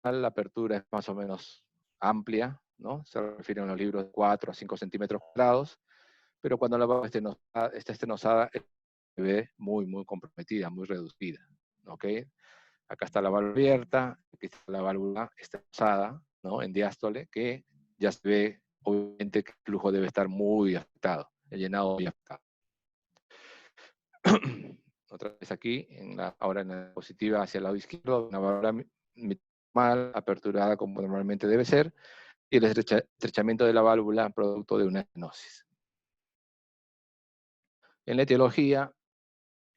la apertura es más o menos amplia, ¿no? Se refieren a los libros de 4 a 5 centímetros cuadrados, pero cuando la válvula está estenosada, se ve muy, muy comprometida, muy reducida, ¿ok? Acá está la válvula abierta, aquí está la válvula estenosada, ¿no? En diástole, que ya se ve, obviamente, que el flujo debe estar muy afectado, el llenado muy afectado. Otra vez aquí, ahora en la diapositiva hacia el lado izquierdo, una válvula mitral aperturada como normalmente debe ser, y el estrechamiento de la válvula producto de una estenosis. En la etiología,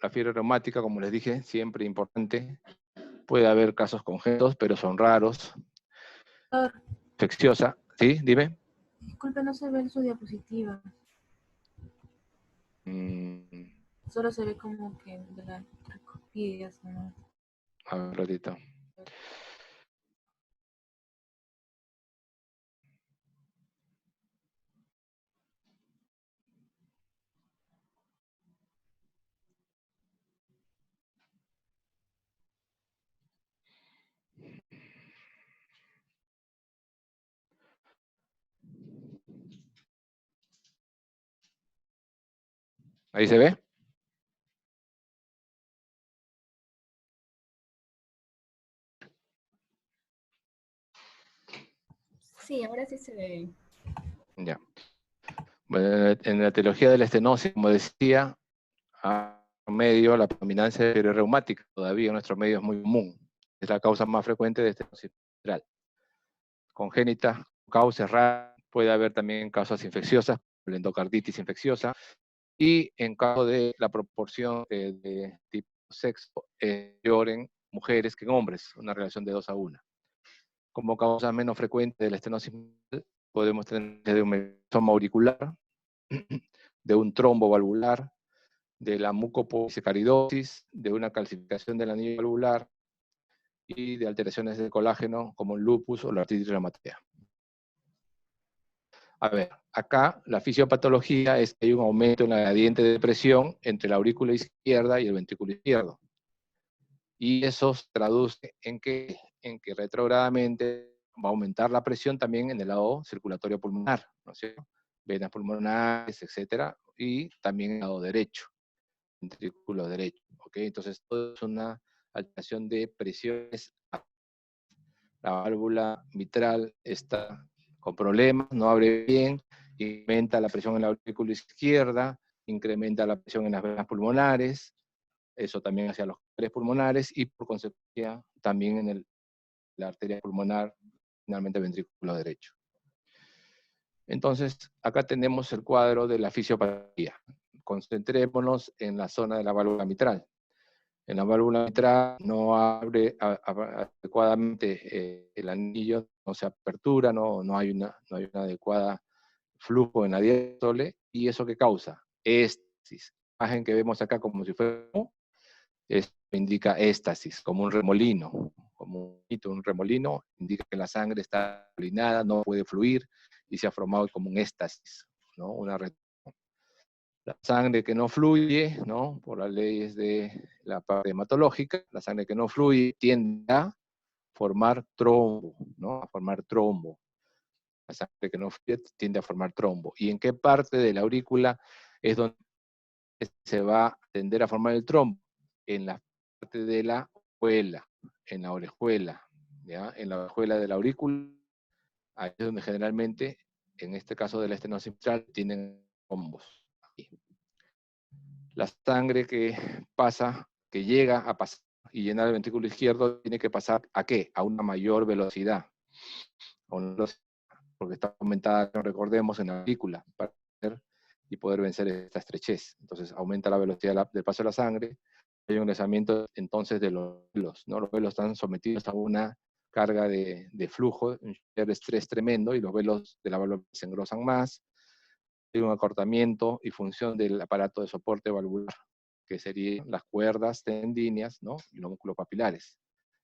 la fiebre reumática, como les dije, siempre importante. Puede haber casos congénitos, pero son raros. Doctor, Infecciosa, ¿sí? Dime. disculpe, no se ve en su diapositiva. Solo se ve como que de las tricuspidias, ¿no? A ver, un ratito. ¿Ahí se ve? Sí, ahora sí se ve. Ya. Bueno, en la etiología de la estenosis, como decía, a medio la predominancia de fiebre reumática, todavía en nuestro medio es muy común. Es la causa más frecuente de estenosis mitral. Congénita, causas raras, puede haber también causas infecciosas, la endocarditis infecciosa, y en caso de la proporción de tipo sexo, mayor en mujeres que en hombres, una relación de 2 a 1. Como causa menos frecuente de la estenosis mitral, podemos tener de un melisoma auricular, de un trombo valvular, de la mucopolisacaridosis, de una calcificación del anillo valvular y de alteraciones de colágeno como el lupus o la artritis reumatoidea. A ver, acá la fisiopatología es que hay un aumento en la gradiente de presión entre la aurícula izquierda y el ventrículo izquierdo. Y eso se traduce en que retrogradamente va a aumentar la presión también en el lado circulatorio pulmonar, ¿no es cierto? Venas pulmonares, etcétera, y también en el lado derecho, ventrículo derecho, ¿ok? Entonces, todo es una alteración de presiones. La válvula mitral está con problemas, no abre bien, incrementa la presión en la aurícula izquierda, incrementa la presión en las venas pulmonares, eso también hacia los canales pulmonares y por consecuencia también en la arteria pulmonar, finalmente ventrículo derecho. Entonces, acá tenemos el cuadro de la fisiopatía. Concentrémonos en la zona de la válvula mitral. En la válvula mitral no abre adecuadamente el anillo, no se apertura, no hay una adecuada flujo en la diástole, y eso que causa éstasis. La imagen que vemos acá como si fuera, esto indica éstasis, como un remolino, un remolino, indica que la sangre está inclinada, no puede fluir, y se ha formado como un éstasis, ¿no? La sangre que no fluye, ¿no? Por las leyes de la parte hematológica, la sangre que no fluye tiende a formar trombo, ¿no? A formar trombo. La sangre que no fluye tiende a formar trombo. ¿Y en qué parte de la aurícula es donde se va a tender a formar el trombo? En la parte de la orejuela, en la orejuela, ¿ya? En la orejuela del aurículo, ahí es donde generalmente, en este caso de la estenosis mitral, tienen trombos. La sangre que pasa, que llega a pasar y llenar el ventrículo izquierdo, tiene que pasar ¿a qué? A una mayor velocidad. Porque está aumentada, recordemos, en la aurícula, para y poder vencer esta estrechez. Entonces aumenta la velocidad del paso de la sangre, hay un engrosamiento entonces de los velos, ¿no? Los velos están sometidos a una carga de flujo, un estrés tremendo, y los velos de la válvula se engrosan más, hay un acortamiento y función del aparato de soporte valvular, que serían las cuerdas tendíneas, ¿no? Y los músculos papilares.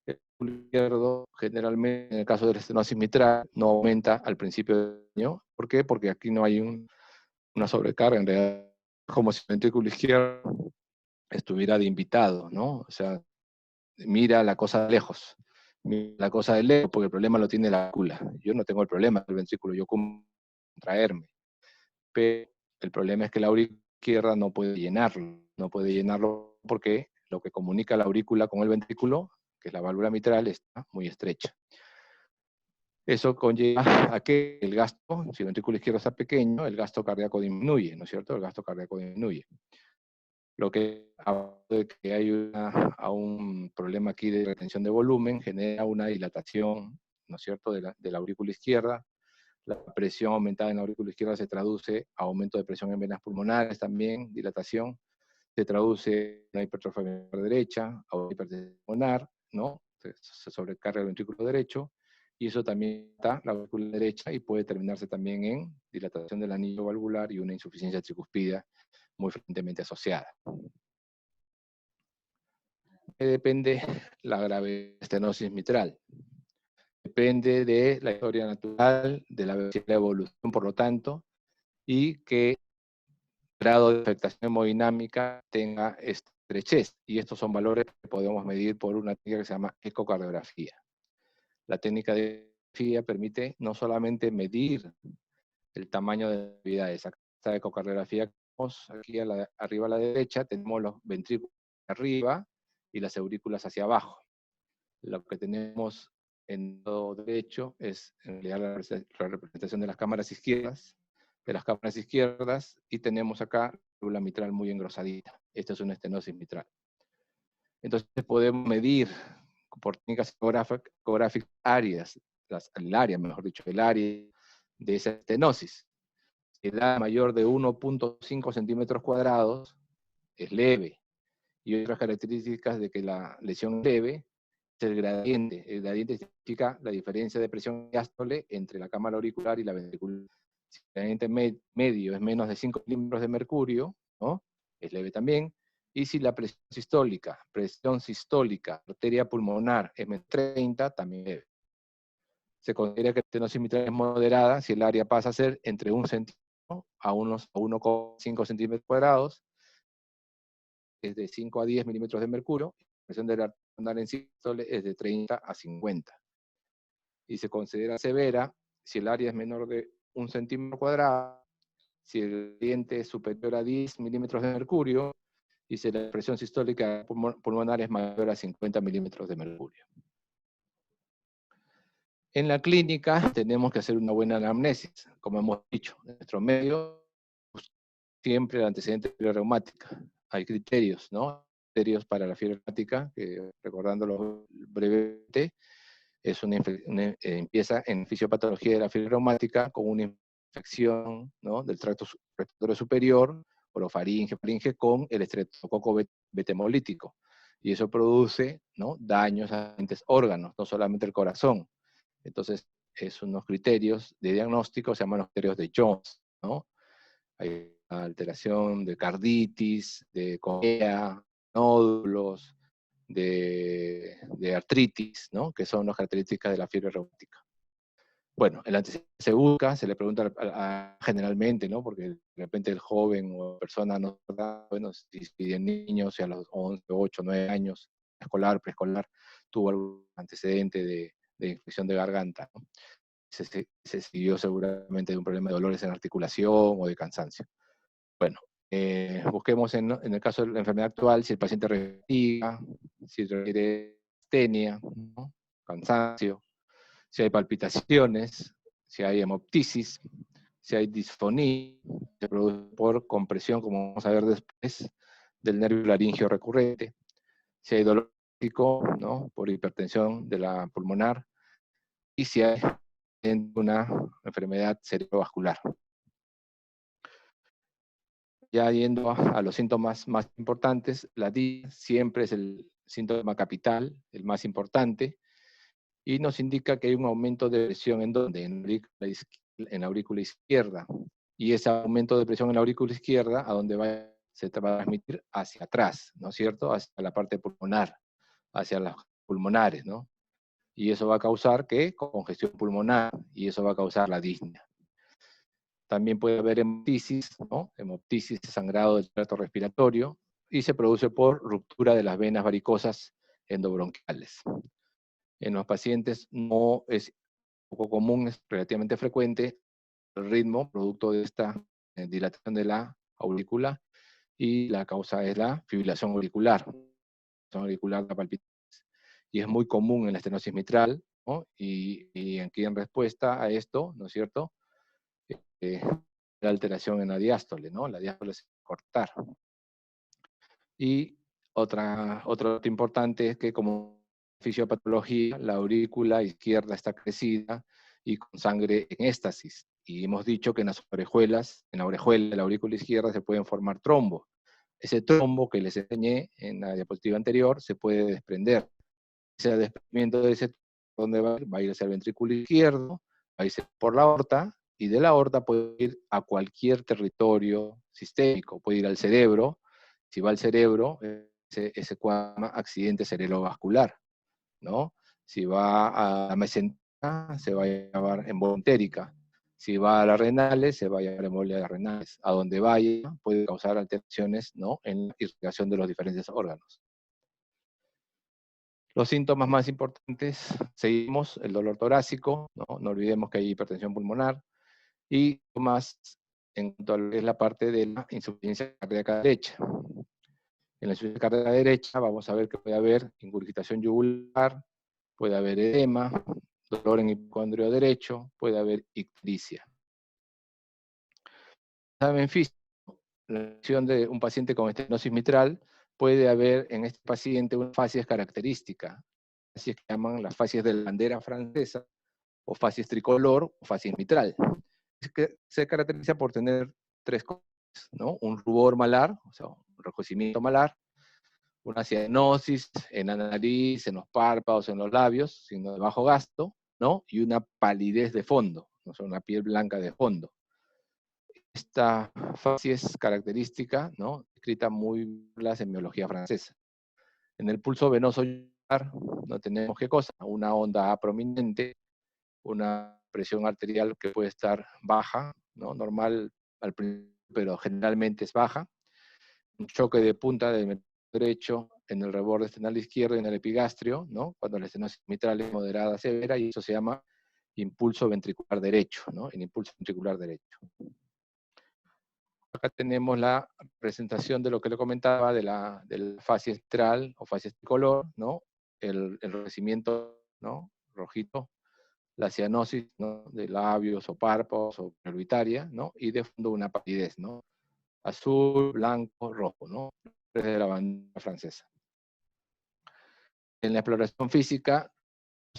El músculo izquierdo, generalmente, en el caso de la estenosis mitral, no aumenta al principio del año. ¿Por qué? Porque aquí no hay una sobrecarga, en realidad, como si el ventrículo izquierdo estuviera de invitado, ¿no? O sea, mira la cosa de lejos, mira la cosa de lejos, porque el problema lo tiene la válvula. Yo no tengo el problema del ventrículo, yo como contraerme. Pero el problema es que la aurícula izquierda no puede llenarlo porque lo que comunica la aurícula con el ventrículo, que es la válvula mitral, está muy estrecha. Eso conlleva a que el gasto, si el ventrículo izquierdo está pequeño, el gasto cardíaco disminuye, ¿no es cierto? El gasto cardíaco disminuye. Lo que, aparte de que hay un problema aquí de retención de volumen, genera una dilatación, ¿no es cierto?, de la aurícula izquierda. La presión aumentada en la aurícula izquierda se traduce a aumento de presión en venas pulmonares también, dilatación. Se traduce en una hipertrofia derecha, a una hipertensión pulmonar, ¿no? Se sobrecarga el ventrículo derecho, y eso también está la aurícula derecha y puede terminarse también en dilatación del anillo valvular y una insuficiencia tricuspidea muy frecuentemente asociada. Depende la grave estenosis mitral. Depende de la historia natural, de la velocidad de evolución, por lo tanto, y qué grado de afectación hemodinámica tenga estrechez. Y estos son valores que podemos medir por una técnica que se llama ecocardiografía. La técnica de ecocardiografía permite no solamente medir el tamaño de la cavidad. Esta ecocardiografía, aquí arriba a la derecha, tenemos los ventrículos arriba y las aurículas hacia abajo. Lo que tenemos en el lado derecho es en realidad la representación de las cámaras izquierdas, y tenemos acá la válvula mitral muy engrosadita. Esta es una estenosis mitral. Entonces podemos medir por técnicas ecográficas el área de esa estenosis. El área mayor de 1.5 centímetros cuadrados es leve. Y otras características de que la lesión es leve es el gradiente. El gradiente significa la diferencia de presión diástole entre la cámara auricular y la ventricular. Si el gradiente medio es menos de 5 milímetros de mercurio, ¿no?, es leve también. Y si la presión sistólica, arteria pulmonar, es menos de 30, también leve. Se considera que la estenosis mitral es moderada si el área pasa a ser entre 1 centímetro a 1,5 centímetros cuadrados, es de 5 a 10 milímetros de mercurio, la presión de la arteria pulmonar en sístole es de 30 a 50. Y se considera severa si el área es menor de 1 centímetro cuadrado, si el gradiente es superior a 10 milímetros de mercurio, y si la presión sistólica pulmonar es mayor a 50 milímetros de mercurio. En la clínica tenemos que hacer una buena anamnesis, como hemos dicho. En nuestro medio, siempre el antecedente de fiebre reumática. Hay criterios, ¿no? Criterios para la fiebre reumática, que recordándolo brevemente, empieza en fisiopatología de la fiebre reumática con una infección, ¿no?, del tracto respiratorio superior, orofaringe, faringe, con el estreptococo beta-hemolítico. Y eso produce, ¿no?, daños a diferentes órganos, no solamente el corazón. Entonces, es unos criterios de diagnóstico, se llaman los criterios de Jones, ¿no? Hay alteración de carditis, de cojea, nódulos, de artritis, ¿no?, que son las características de la fiebre reumática. Bueno, el antecedente se busca, se le pregunta generalmente, ¿no?, porque de repente el joven o persona no sabe, bueno, si el niño, si a los 11, 8, 9 años, escolar, preescolar, tuvo algún antecedente de infección de garganta, ¿no? Se siguió seguramente de un problema de dolores en articulación o de cansancio. Bueno, Busquemos en el caso de la enfermedad actual si el paciente requiere, si requiere astenia, ¿no? Cansancio, si hay palpitaciones, si hay hemoptisis, si hay disfonía, se produce por compresión, como vamos a ver después, del nervio laringio recurrente, si hay dolor físico, ¿no? Por hipertensión de la pulmonar, y si hay una enfermedad cerebrovascular. Ya yendo a los síntomas más importantes, la disnea siempre es el síntoma capital, el más importante, y nos indica que hay un aumento de presión en donde, en la aurícula izquierda, y ese aumento de presión en la aurícula izquierda, a donde va, se va a transmitir hacia atrás, ¿no es cierto? Hacia la parte pulmonar, hacia las pulmonares, ¿no? Y eso va a causar ¿qué? Congestión pulmonar, y eso va a causar la disnea. También puede haber hemoptisis, ¿no? Hemoptisis, sangrado del tracto respiratorio, y se produce por ruptura de las venas varicosas endobronquiales. En los pacientes no es poco común, es relativamente frecuente el ritmo producto de esta dilatación de la aurícula, y la causa es la fibrilación auricular, la palpitación. Y es muy común en la estenosis mitral, ¿no? Y aquí en respuesta a esto, ¿no es cierto? La alteración en la diástole, ¿no? La diástole se va a cortar. Y otro dato importante es que como fisiopatología, la aurícula izquierda está crecida y con sangre en éstasis. Y hemos dicho que en las orejuelas, en la orejuela de la aurícula izquierda se pueden formar trombos. Ese trombo que les enseñé en la diapositiva anterior se puede desprender. Ese desprendimiento de ese, ¿dónde va a ir? Va a ir hacia el ventrículo izquierdo, va a irse por la aorta, y de la aorta puede ir a cualquier territorio sistémico, puede ir al cerebro. Si va al cerebro, ese cuadro accidente cerebrovascular, ¿no? Si va a la mesenteria, se va a llamar embolia entérica. Si va a las renales, se va a llamar embolia renales. A donde vaya, puede causar alteraciones, ¿no? En la irrigación de los diferentes órganos. Los síntomas más importantes, seguimos, el dolor torácico, no olvidemos que hay hipertensión pulmonar, y más en cuanto a lo que es la parte de la insuficiencia cardíaca derecha. En la insuficiencia cardíaca derecha vamos a ver que puede haber ingurgitación yugular, puede haber edema, dolor en hipocondrio derecho, puede haber ictericia. Examen físico, la lesión de un paciente con estenosis mitral, puede haber en este paciente una facies característica, facies que llaman las facies de la bandera francesa, o facies tricolor, o facies mitral. Es que se caracteriza por tener tres cosas, ¿no? Un rubor malar, o sea, un enrojecimiento malar, una cianosis en la nariz, en los párpados, en los labios, signo de bajo gasto, ¿no? Y una palidez de fondo, ¿no? O sea, una piel blanca de fondo. Esta facies es característica, ¿no? Escrita muy la semiología francesa. En el pulso venoso yugular no tenemos qué cosa, una onda A prominente, una presión arterial que puede estar baja, ¿no? Normal al principio, pero generalmente es baja. Un choque de punta del derecho en el reborde esternal izquierdo y en el epigastrio, ¿no? Cuando la estenosis mitral es moderada severa, y eso se llama impulso ventricular derecho, ¿no? El impulso ventricular derecho. Acá tenemos la presentación de lo que le comentaba de la facies mitral o facies tricolor, ¿no? El enrojecimiento, ¿no? Rojito, la cianosis, ¿no? De labios o párpados o orbitaria, ¿no? Y de fondo una palidez, ¿no? Azul, blanco, rojo, ¿no? Desde la bandera francesa. En la exploración física,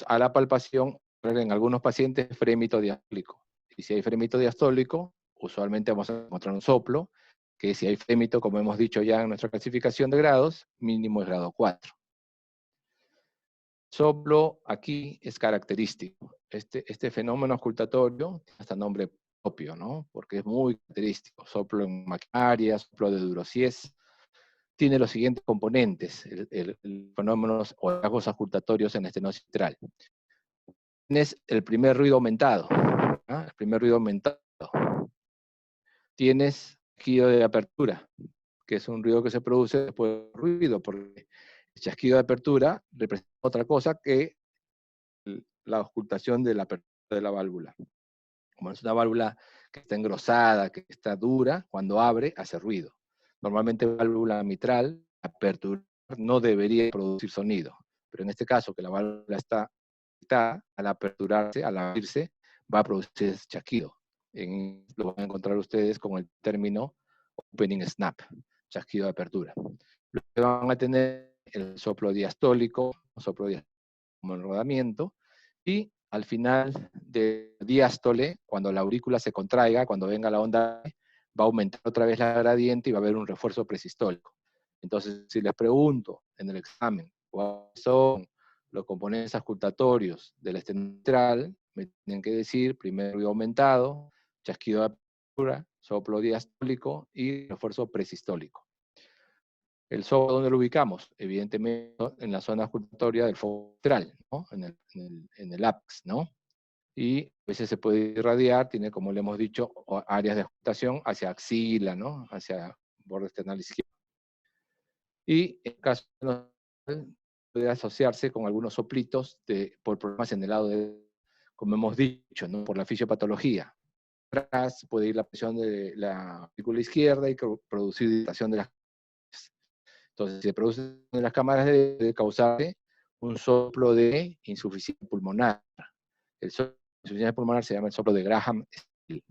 a la palpación, en algunos pacientes, frémito diastólico. Y si hay frémito diastólico, usualmente vamos a encontrar un soplo, que si hay frémito, como hemos dicho ya en nuestra clasificación de grados, mínimo es grado 4. Soplo aquí es característico. Este fenómeno auscultatorio tiene hasta nombre propio, ¿no? Porque es muy característico. Soplo en maquinaria, soplo de Durossier, tiene los siguientes componentes, el fenómenos o rasgos auscultatorios en estenosis mitral. Tienes el primer ruido aumentado, ¿ah? El primer ruido aumentado. Tienes chasquido de apertura, que es un ruido que se produce después del ruido, porque el chasquido de apertura representa otra cosa que la auscultación de la apertura de la válvula. Como es una válvula que está engrosada, que está dura, cuando abre, hace ruido. Normalmente válvula mitral, aperturar, no debería producir sonido. Pero en este caso, que la válvula está al aperturarse, al abrirse, va a producir ese chasquido. Lo van a encontrar ustedes con el término opening snap, chasquido de apertura. Luego van a tener el soplo diastólico, soplo diastólico como el rodamiento, y al final de diástole, cuando la aurícula se contraiga, cuando venga la onda, va a aumentar otra vez la gradiente y va a haber un refuerzo presistólico. Entonces, si les pregunto en el examen cuáles son los componentes auscultatorios del esternón mitral, me tienen que decir primer ruido aumentado, chasquido de apertura, soplo diastólico y refuerzo presistólico. ¿El soplo dónde lo ubicamos? Evidentemente en la zona auscultatoria del foco mitral, ¿no? En el ápex, ¿no? Y a veces se puede irradiar, tiene, como le hemos dicho, áreas de auscultación hacia axila, ¿no? Hacia borde external izquierdo. Y en caso puede asociarse con algunos soplitos por problemas en el lado de, como hemos dicho, ¿no? Por la fisiopatología. Atrás puede ir la presión de la aurícula izquierda y producir dilatación de las cámaras. Entonces, si se produce en las cámaras, debe causarse un soplo de insuficiencia pulmonar. El soplo de insuficiencia pulmonar se llama el soplo de Graham-Still.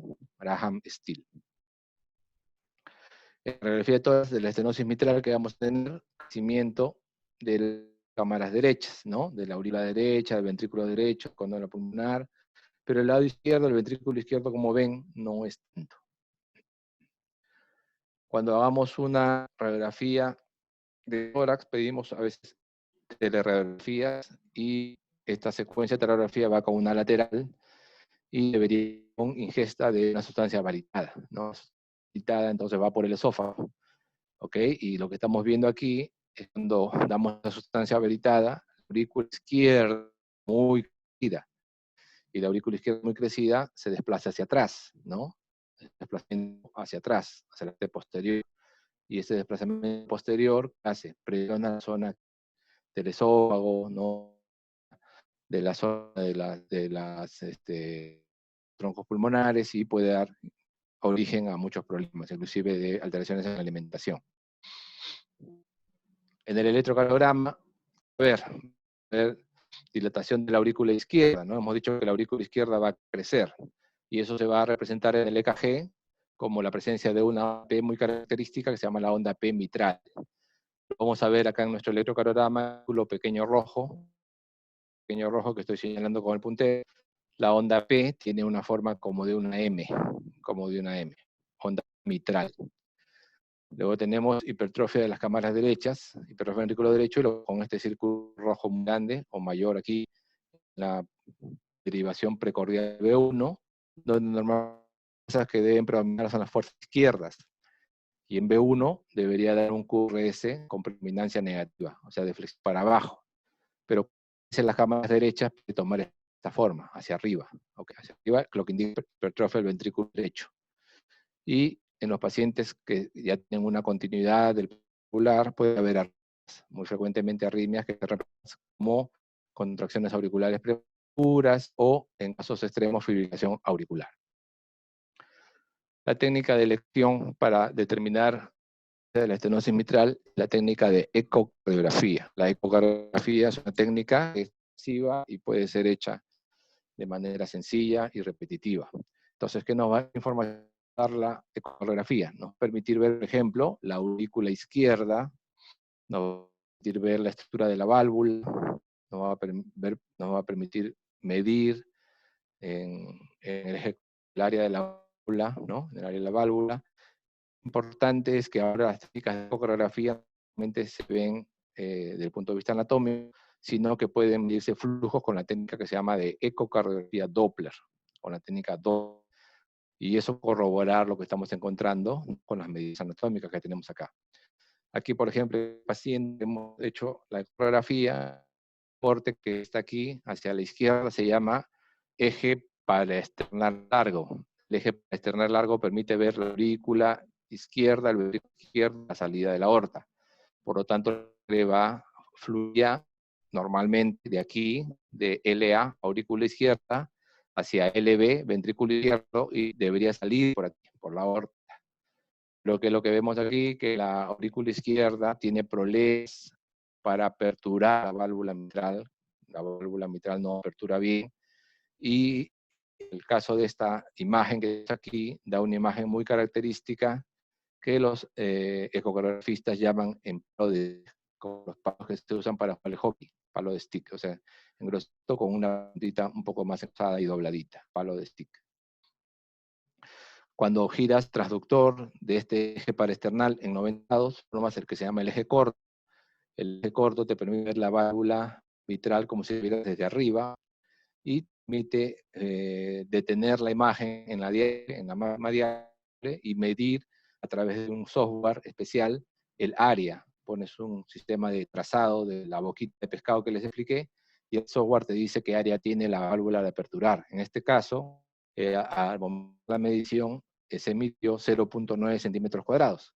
En la radiografía de todas de la estenosis mitral que vamos a tener crecimiento de las cámaras derechas, ¿no? De la aurícula derecha, del ventrículo derecho, condón pulmonar, pero el lado izquierdo, el ventrículo izquierdo, como ven, no es tanto. Cuando hagamos una radiografía de tórax, pedimos a veces teleradiografías y esta secuencia de radiografía va con una lateral y debería ir con ingesta de una sustancia varitada, ¿no? Varitada, entonces va por el esófago. ¿Ok? Y lo que estamos viendo aquí es cuando damos la sustancia veritada, la aurícula izquierda muy crecida, y la aurícula izquierda muy crecida se desplaza hacia atrás, ¿no? Desplazamiento hacia atrás, hacia la parte posterior. Y ese desplazamiento posterior hace presión a la zona del esófago, ¿no? De la zona de las troncos pulmonares y puede dar origen a muchos problemas, inclusive de alteraciones en la alimentación. En el electrocardiograma, ver dilatación de la aurícula izquierda, ¿no? Hemos dicho que la aurícula izquierda va a crecer, y eso se va a representar en el EKG como la presencia de una P muy característica que se llama la onda P mitral. Vamos a ver acá en nuestro electrocardiograma, el pequeño rojo que estoy señalando con el puntero. La onda P tiene una forma como de una M, onda mitral. Luego tenemos hipertrofia de las cámaras derechas, hipertrofia del ventrículo derecho, y luego con este círculo rojo muy grande o mayor aquí, la derivación precordial B1, donde normalmente las fuerzas que deben predominar son las fuerzas izquierdas. Y en B1 debería dar un QRS con predominancia negativa, o sea, de flexión para abajo. Pero en las cámaras derechas puede tomar esta forma, hacia arriba. Okay, hacia arriba, lo que indica hipertrofia del ventrículo derecho. Y en los pacientes que ya tienen una continuidad del auricular, puede haber arritmias, muy frecuentemente arritmias que se representan como contracciones auriculares prematuras o, en casos extremos, fibrilación auricular. La técnica de elección para determinar la estenosis mitral es la técnica de ecocardiografía. La ecocardiografía es una técnica excesiva y puede ser hecha de manera sencilla y repetitiva. Entonces, ¿qué nos va a informar la ecocardiografía? Nos va a permitir ver, por ejemplo, la aurícula izquierda, nos va a permitir ver la estructura de la válvula, nos va a permitir medir en el área de la válvula, ¿no? En el área de la válvula. Importante es que ahora las técnicas de ecocardiografía realmente se ven desde el punto de vista anatómico, sino que pueden medirse flujos con la técnica que se llama de ecocardiografía Doppler, con la técnica Doppler, y eso corroborar lo que estamos encontrando con las medidas anatómicas que tenemos acá. Aquí, por ejemplo, el paciente, hemos hecho la ecografía, el corte que está aquí hacia la izquierda se llama eje paraesternal largo. El eje paraesternal largo permite ver la aurícula izquierda, el ventrículo izquierdo, la salida de la aorta. Por lo tanto, va fluir normalmente de aquí, de LA, aurícula izquierda, hacia LB, ventrículo izquierdo, y debería salir por aquí, por la aorta. Lo que vemos aquí, que la aurícula izquierda tiene problemas para aperturar la válvula mitral no apertura bien, y el caso de esta imagen que es aquí, da una imagen muy característica que los ecografistas llaman en palo de, con los palos que se usan para jugar el hockey, palo de stick, o sea, engrosado con una puntita un poco más engrosada y dobladita, palo de stick. Cuando giras transductor de este eje paraesternal en 90 grados, formas el que se llama el eje corto. El eje corto te permite ver la válvula mitral como si viera desde arriba y permite detener la imagen en la máxima diable y medir a través de un software especial el área. Pones un sistema de trazado de la boquita de pescado que les expliqué y el software te dice qué área tiene la válvula de aperturar. En este caso, al momento de la medición, se midió 0.9 centímetros cuadrados.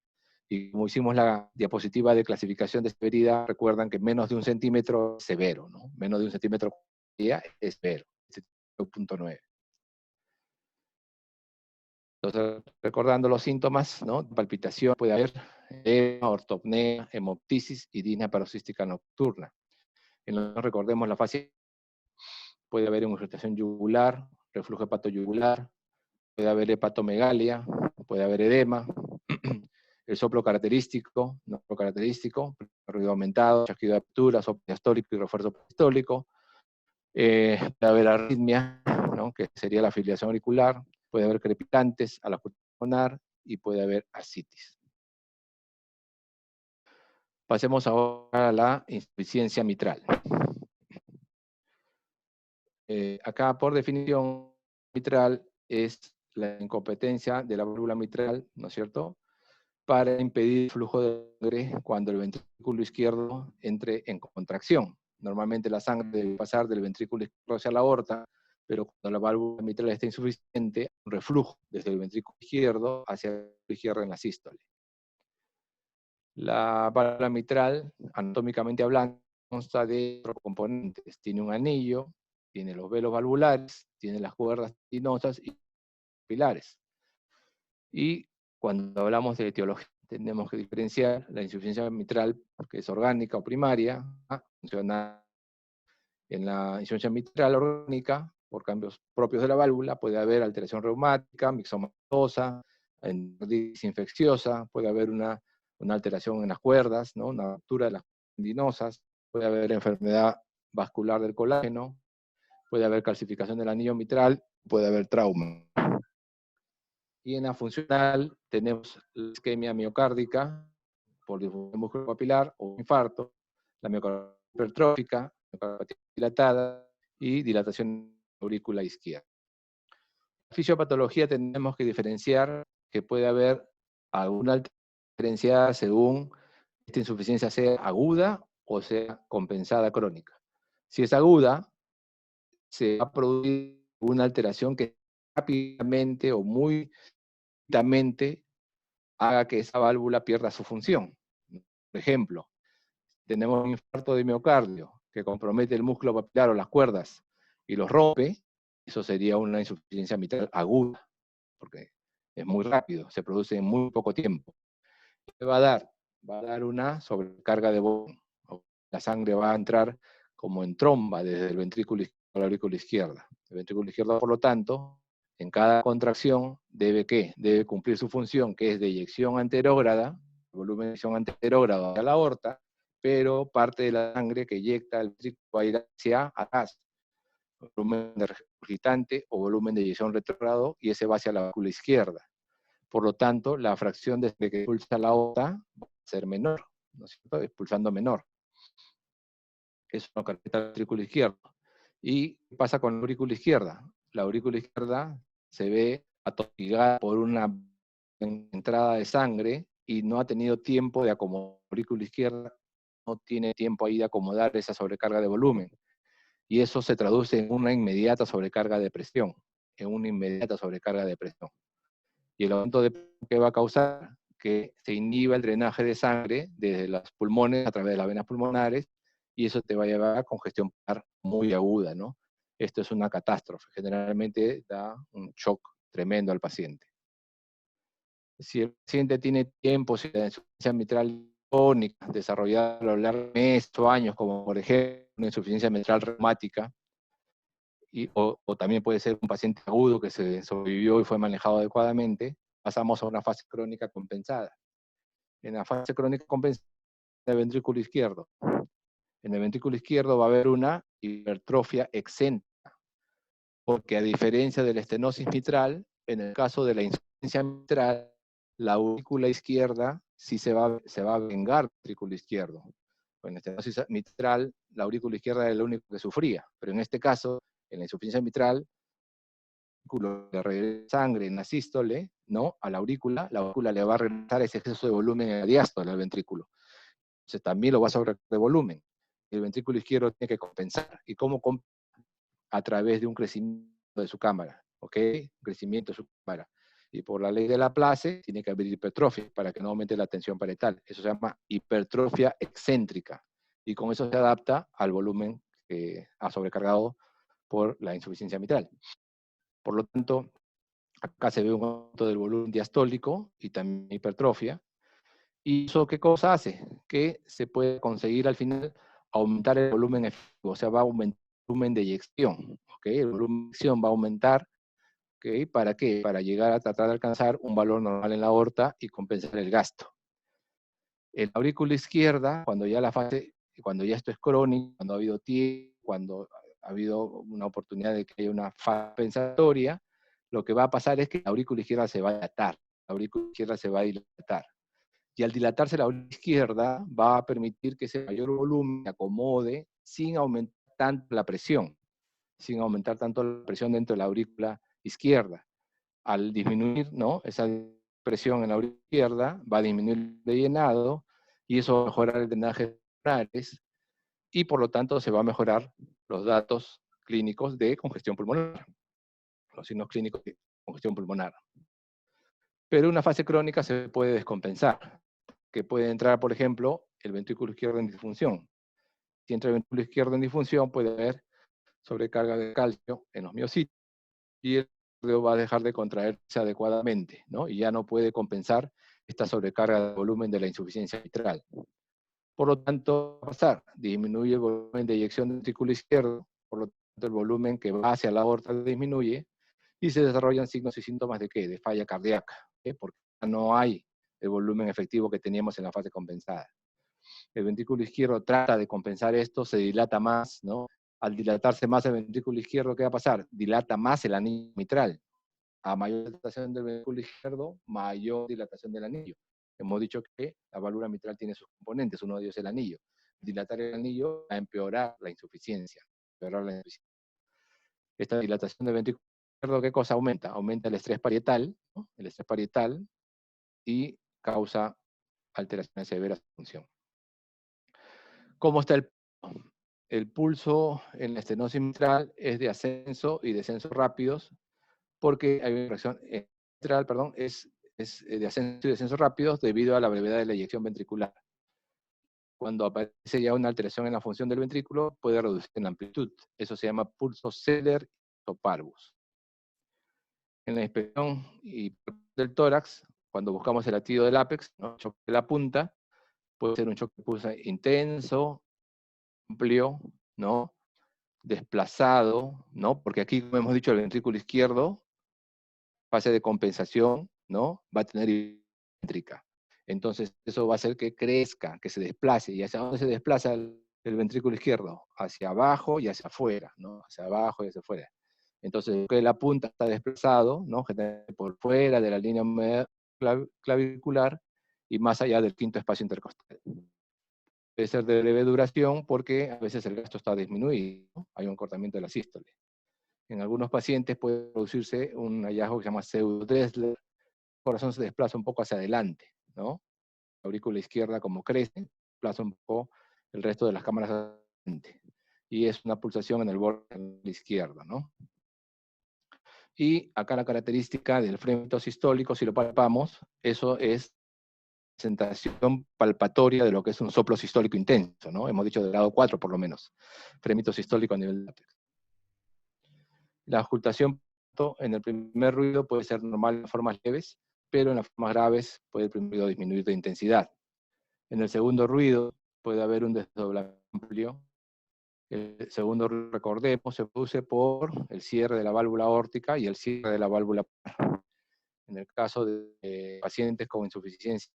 Y como hicimos la diapositiva de clasificación de severidad, recuerdan que menos de 1 centímetro es severo, ¿no? Menos de 1 centímetro es severo, 0.9. Entonces, recordando los síntomas, ¿no? Palpitación, puede haber edema, ortopnea, hemoptisis y disnea paroxística nocturna. Recordemos la fase, puede haber ingurgitación yugular, reflujo hepatoyugular, puede haber hepatomegalia, puede haber edema, el soplo característico, no característico, ruido aumentado, chasquido de apertura, soplo diastólico y refuerzo peristólico, puede haber arritmia, ¿no? Que sería la fibrilación auricular, puede haber crepitantes a la pulmonar y puede haber ascitis. Pasemos ahora a la insuficiencia mitral. Acá, por definición, mitral es la incompetencia de la válvula mitral, ¿no es cierto?, para impedir el flujo de sangre cuando el ventrículo izquierdo entre en contracción. Normalmente la sangre debe pasar del ventrículo izquierdo hacia la aorta, pero cuando la válvula mitral está insuficiente, un reflujo desde el ventrículo izquierdo hacia la válvula izquierda en la sístole. La válvula mitral, anatómicamente hablando, consta de 4 componentes. Tiene un anillo, tiene los velos valvulares, tiene las cuerdas tendinosas y pilares. Y cuando hablamos de etiología, tenemos que diferenciar la insuficiencia mitral, que es orgánica o primaria, funciona en la insuficiencia mitral orgánica, por cambios propios de la válvula, puede haber alteración reumática, mixomatosa, endocarditis infecciosa, puede haber una alteración en las cuerdas, ¿no? Una ruptura de las tendinosas, puede haber enfermedad vascular del colágeno, puede haber calcificación del anillo mitral, puede haber trauma. Y en la funcional tenemos la isquemia miocárdica por disfunción musculopapilar o infarto, la miocarditis hipertrófica, miocardiopatia dilatada y dilatación de la aurícula izquierda. En la fisiopatología tenemos que diferenciar que puede haber alguna diferenciada según esta insuficiencia sea aguda o sea compensada crónica. Si es aguda, se va a producir una alteración que rápidamente o muy rápidamente haga que esa válvula pierda su función. Por ejemplo, tenemos un infarto de miocardio que compromete el músculo papilar o las cuerdas y los rompe, eso sería una insuficiencia mitral aguda, porque es muy rápido, se produce en muy poco tiempo. ¿Qué va a dar? Va a dar una sobrecarga de volumen. La sangre va a entrar como en tromba desde el ventrículo izquierdo a la aurícula izquierda. El ventrículo izquierdo, por lo tanto, en cada contracción debe cumplir su función, que es de eyección anterógrada, volumen de eyección anterógrada hacia la aorta, pero parte de la sangre que eyecta el ventrículo va a ir hacia atrás, volumen de regurgitante o volumen de eyección retrógrado, y ese va hacia la válvula izquierda. Por lo tanto, la fracción de que expulsa la aorta va a ser menor, ¿no es cierto?, expulsando menor. Eso no caracteriza el ventrículo izquierdo. ¿Y qué pasa con la aurícula izquierda? La aurícula izquierda se ve atosigada por una entrada de sangre y no ha tenido tiempo de acomodar. La aurícula izquierda no tiene tiempo ahí de acomodar esa sobrecarga de volumen. Y eso se traduce en una inmediata sobrecarga de presión. Y el aumento de presión que va a causar que se inhiba el drenaje de sangre desde los pulmones a través de las venas pulmonares, y eso te va a llevar a congestión pulmonar muy aguda, ¿no? Esto es una catástrofe, generalmente da un shock tremendo al paciente. Si el paciente tiene tiempo, si la insuficiencia mitral crónica desarrollada a lo largo de meses o años, como por ejemplo una insuficiencia mitral reumática, o también puede ser un paciente agudo que se sobrevivió y fue manejado adecuadamente, pasamos a una fase crónica compensada. En la fase crónica compensada del ventrículo izquierdo, en el ventrículo izquierdo va a haber una hipertrofia excéntrica, porque a diferencia de la estenosis mitral, en el caso de la insuficiencia mitral, la aurícula izquierda sí se va a vengar del ventrículo izquierdo. En la estenosis mitral, la aurícula izquierda era lo único que sufría, pero en este caso, en la insuficiencia mitral, le regresa sangre en la sístole, ¿no? A la aurícula le va a regresar ese exceso de volumen en la diástole al ventrículo. Entonces también lo va a sobrecargar de volumen. El ventrículo izquierdo tiene que compensar. ¿Y cómo compensa? A través de un crecimiento de su cámara, ¿ok? Un crecimiento de su cámara. Y por la ley de Laplace tiene que haber hipertrofia para que no aumente la tensión parietal. Eso se llama hipertrofia excéntrica. Y con eso se adapta al volumen que ha sobrecargado por la insuficiencia mitral. Por lo tanto, acá se ve un aumento del volumen diastólico y también hipertrofia. ¿Y eso qué cosa hace? Que se puede conseguir al final aumentar el volumen efectivo, o sea, va a aumentar el volumen de eyección, ¿ok? El volumen de eyección va a aumentar, ¿ok? ¿Para qué? Para llegar a tratar de alcanzar un valor normal en la aorta y compensar el gasto. En la aurícula izquierda, cuando ya esto es crónico, cuando ha habido tiempo, cuando ha habido una oportunidad de que haya una fase compensatoria, lo que va a pasar es que la aurícula izquierda se va a dilatar, la aurícula izquierda se va a dilatar. Y al dilatarse la aurícula izquierda va a permitir que ese mayor volumen se acomode sin aumentar tanto la presión, dentro de la aurícula izquierda. Al disminuir, ¿no?, esa presión en la aurícula izquierda, va a disminuir el llenado y eso va a mejorar el drenaje pulmonares y por lo tanto se va a mejorar los datos clínicos de congestión pulmonar, los signos clínicos de congestión pulmonar. Pero una fase crónica se puede descompensar, que puede entrar, por ejemplo, el ventrículo izquierdo en disfunción. Si entra el ventrículo izquierdo en disfunción, puede haber sobrecarga de calcio en los miocitos y el cardio va a dejar de contraerse adecuadamente, ¿no? Y ya no puede compensar esta sobrecarga de volumen de la insuficiencia mitral. Por lo tanto, va a pasar, disminuye el volumen de eyección del ventrículo izquierdo, por lo tanto el volumen que va hacia la aorta disminuye y se desarrollan signos y síntomas de ¿qué? De falla cardíaca, ¿eh? Porque no hay el volumen efectivo que teníamos en la fase compensada. El ventrículo izquierdo trata de compensar esto, se dilata más, ¿no? Al dilatarse más el ventrículo izquierdo, ¿qué va a pasar? Dilata más el anillo mitral. A mayor dilatación del ventrículo izquierdo, mayor dilatación del anillo. Hemos dicho que la válvula mitral tiene sus componentes, uno de ellos es el anillo. Dilatar el anillo va a empeorar la insuficiencia. Esta dilatación del ventrículo izquierdo, ¿qué cosa aumenta? Aumenta el estrés parietal, ¿no? El estrés parietal y causa alteraciones severas de función. ¿Cómo está el pulso? El pulso en la estenosis mitral es de ascenso y descenso rápidos, porque hay una reacción mitral, perdón, es de ascenso y descenso rápidos debido a la brevedad de la eyección ventricular. Cuando aparece ya una alteración en la función del ventrículo, puede reducir en amplitud. Eso se llama pulso Zeller o parvus. En la inspección del tórax, cuando buscamos el latido del ápex, ¿no?, choque de la punta, puede ser un choque de pulso intenso, amplio, ¿no?, desplazado, ¿no? Porque aquí, como hemos dicho, el ventrículo izquierdo, fase de compensación, ¿no?, va a tener excéntrica. Entonces, eso va a hacer que crezca, que se desplace. ¿Y hacia dónde se desplaza el ventrículo izquierdo? Hacia abajo y hacia afuera, ¿no? Hacia abajo y hacia afuera. Entonces, que la punta está desplazado, ¿no?, por fuera de la línea clavicular y más allá del quinto espacio intercostal. Puede ser de breve duración porque a veces el gasto está disminuido, ¿no? Hay un cortamiento de la sístole. En algunos pacientes puede producirse un hallazgo que se llama pseudo-Dressler. El corazón se desplaza un poco hacia adelante, ¿no? La aurícula izquierda, como crece, desplaza un poco el resto de las cámaras hacia adelante. Y es una pulsación en el borde izquierdo, ¿no? Y acá la característica del frémito sistólico, si lo palpamos, eso es presentación palpatoria de lo que es un soplo sistólico intenso, ¿no? Hemos dicho de grado 4 por lo menos. Frémito sistólico a nivel de ápex. La auscultación en el primer ruido puede ser normal en formas leves, pero en las formas graves puede el primer ruido disminuir de intensidad. En el segundo ruido puede haber un desdoblamiento amplio. El segundo ruido, recordemos, se produce por el cierre de la válvula aórtica y el cierre de la válvula pulmonar. En el caso de pacientes con insuficiencia,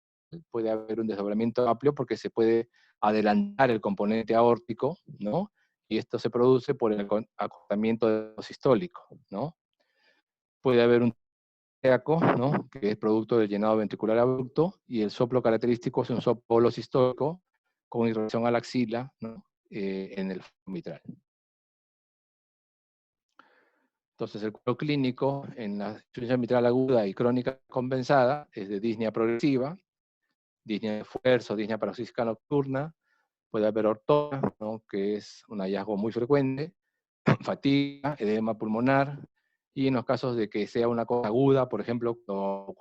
puede haber un desdoblamiento amplio porque se puede adelantar el componente aórtico, ¿no? Y esto se produce por el acortamiento sistólico, ¿no? Puede haber un cardíaco, ¿no? Que es producto del llenado ventricular abrupto, y el soplo característico es un soplo sistólico con irradiación a la axila, ¿no? En el mitral. Entonces, el cuadro clínico en la insuficiencia mitral aguda y crónica compensada es de disnea progresiva, disnea de esfuerzo, disnea paroxística nocturna, puede haber ortona, ¿no? Que es un hallazgo muy frecuente, fatiga, edema pulmonar, y en los casos de que sea una cosa aguda, por ejemplo, cuando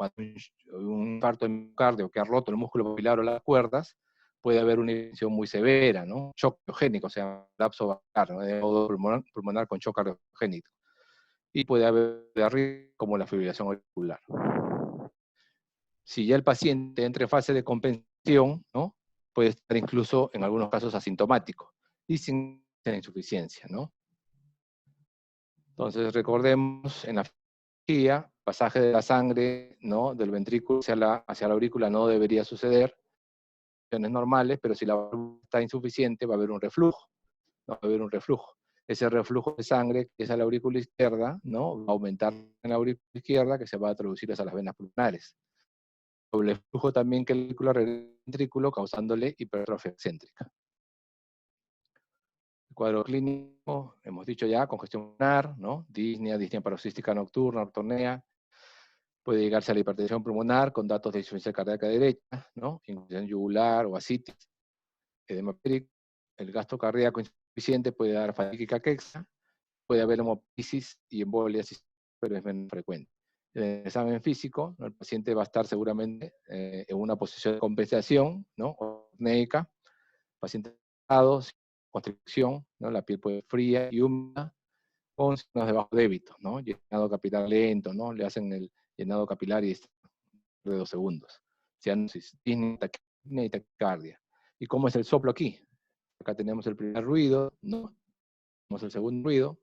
un infarto de miocardio que ha roto el músculo papilar o las cuerdas, puede haber una infección muy severa, ¿no? Shock cardiogénico, o sea, lapso vascular, ¿no? De modo pulmonar con shock cardiogénico. Y puede haber de arriba como la fibrilación auricular. Si ya el paciente entra en fase de compensación, ¿no? Puede estar incluso en algunos casos asintomático y sin insuficiencia, ¿no? Entonces recordemos en la fisiología, pasaje de la sangre, ¿no? Del ventrículo hacia la aurícula no debería suceder, condiciones normales, pero si la válvula está insuficiente va a haber un reflujo, ¿no? Va a haber un reflujo. Ese reflujo de sangre que es a la aurícula izquierda, ¿no? Va a aumentar en la aurícula izquierda, que se va a traducir hacia las venas pulmonares. Doble flujo también que el ventrículo, causándole hipertrofia excéntrica. El cuadro clínico, hemos dicho ya, congestión pulmonar, ¿no? Disnea paroxística nocturna, ortornea. Puede llegarse a la hipertensión pulmonar con datos de insuficiencia cardíaca derecha, ¿no? Insuficiencia yugular o ascitis, edema périco. El gasto cardíaco insuficiente puede dar fatiga y caquexia. Puede haber hemoptisis y embolia, pero es menos frecuente. En el examen físico, ¿no? El paciente va a estar seguramente en una posición de compensación, ¿no? Orneica, paciente constricción, ¿no? La piel puede ser fría y húmeda, con signos de bajo débito, ¿no? Llenado capilar lento, ¿no? Le hacen el llenado capilar y está de 2 segundos. Cianosis, disnea y taquicardia. ¿Y cómo es el soplo aquí? Acá tenemos el primer ruido, ¿no? Tenemos el segundo ruido,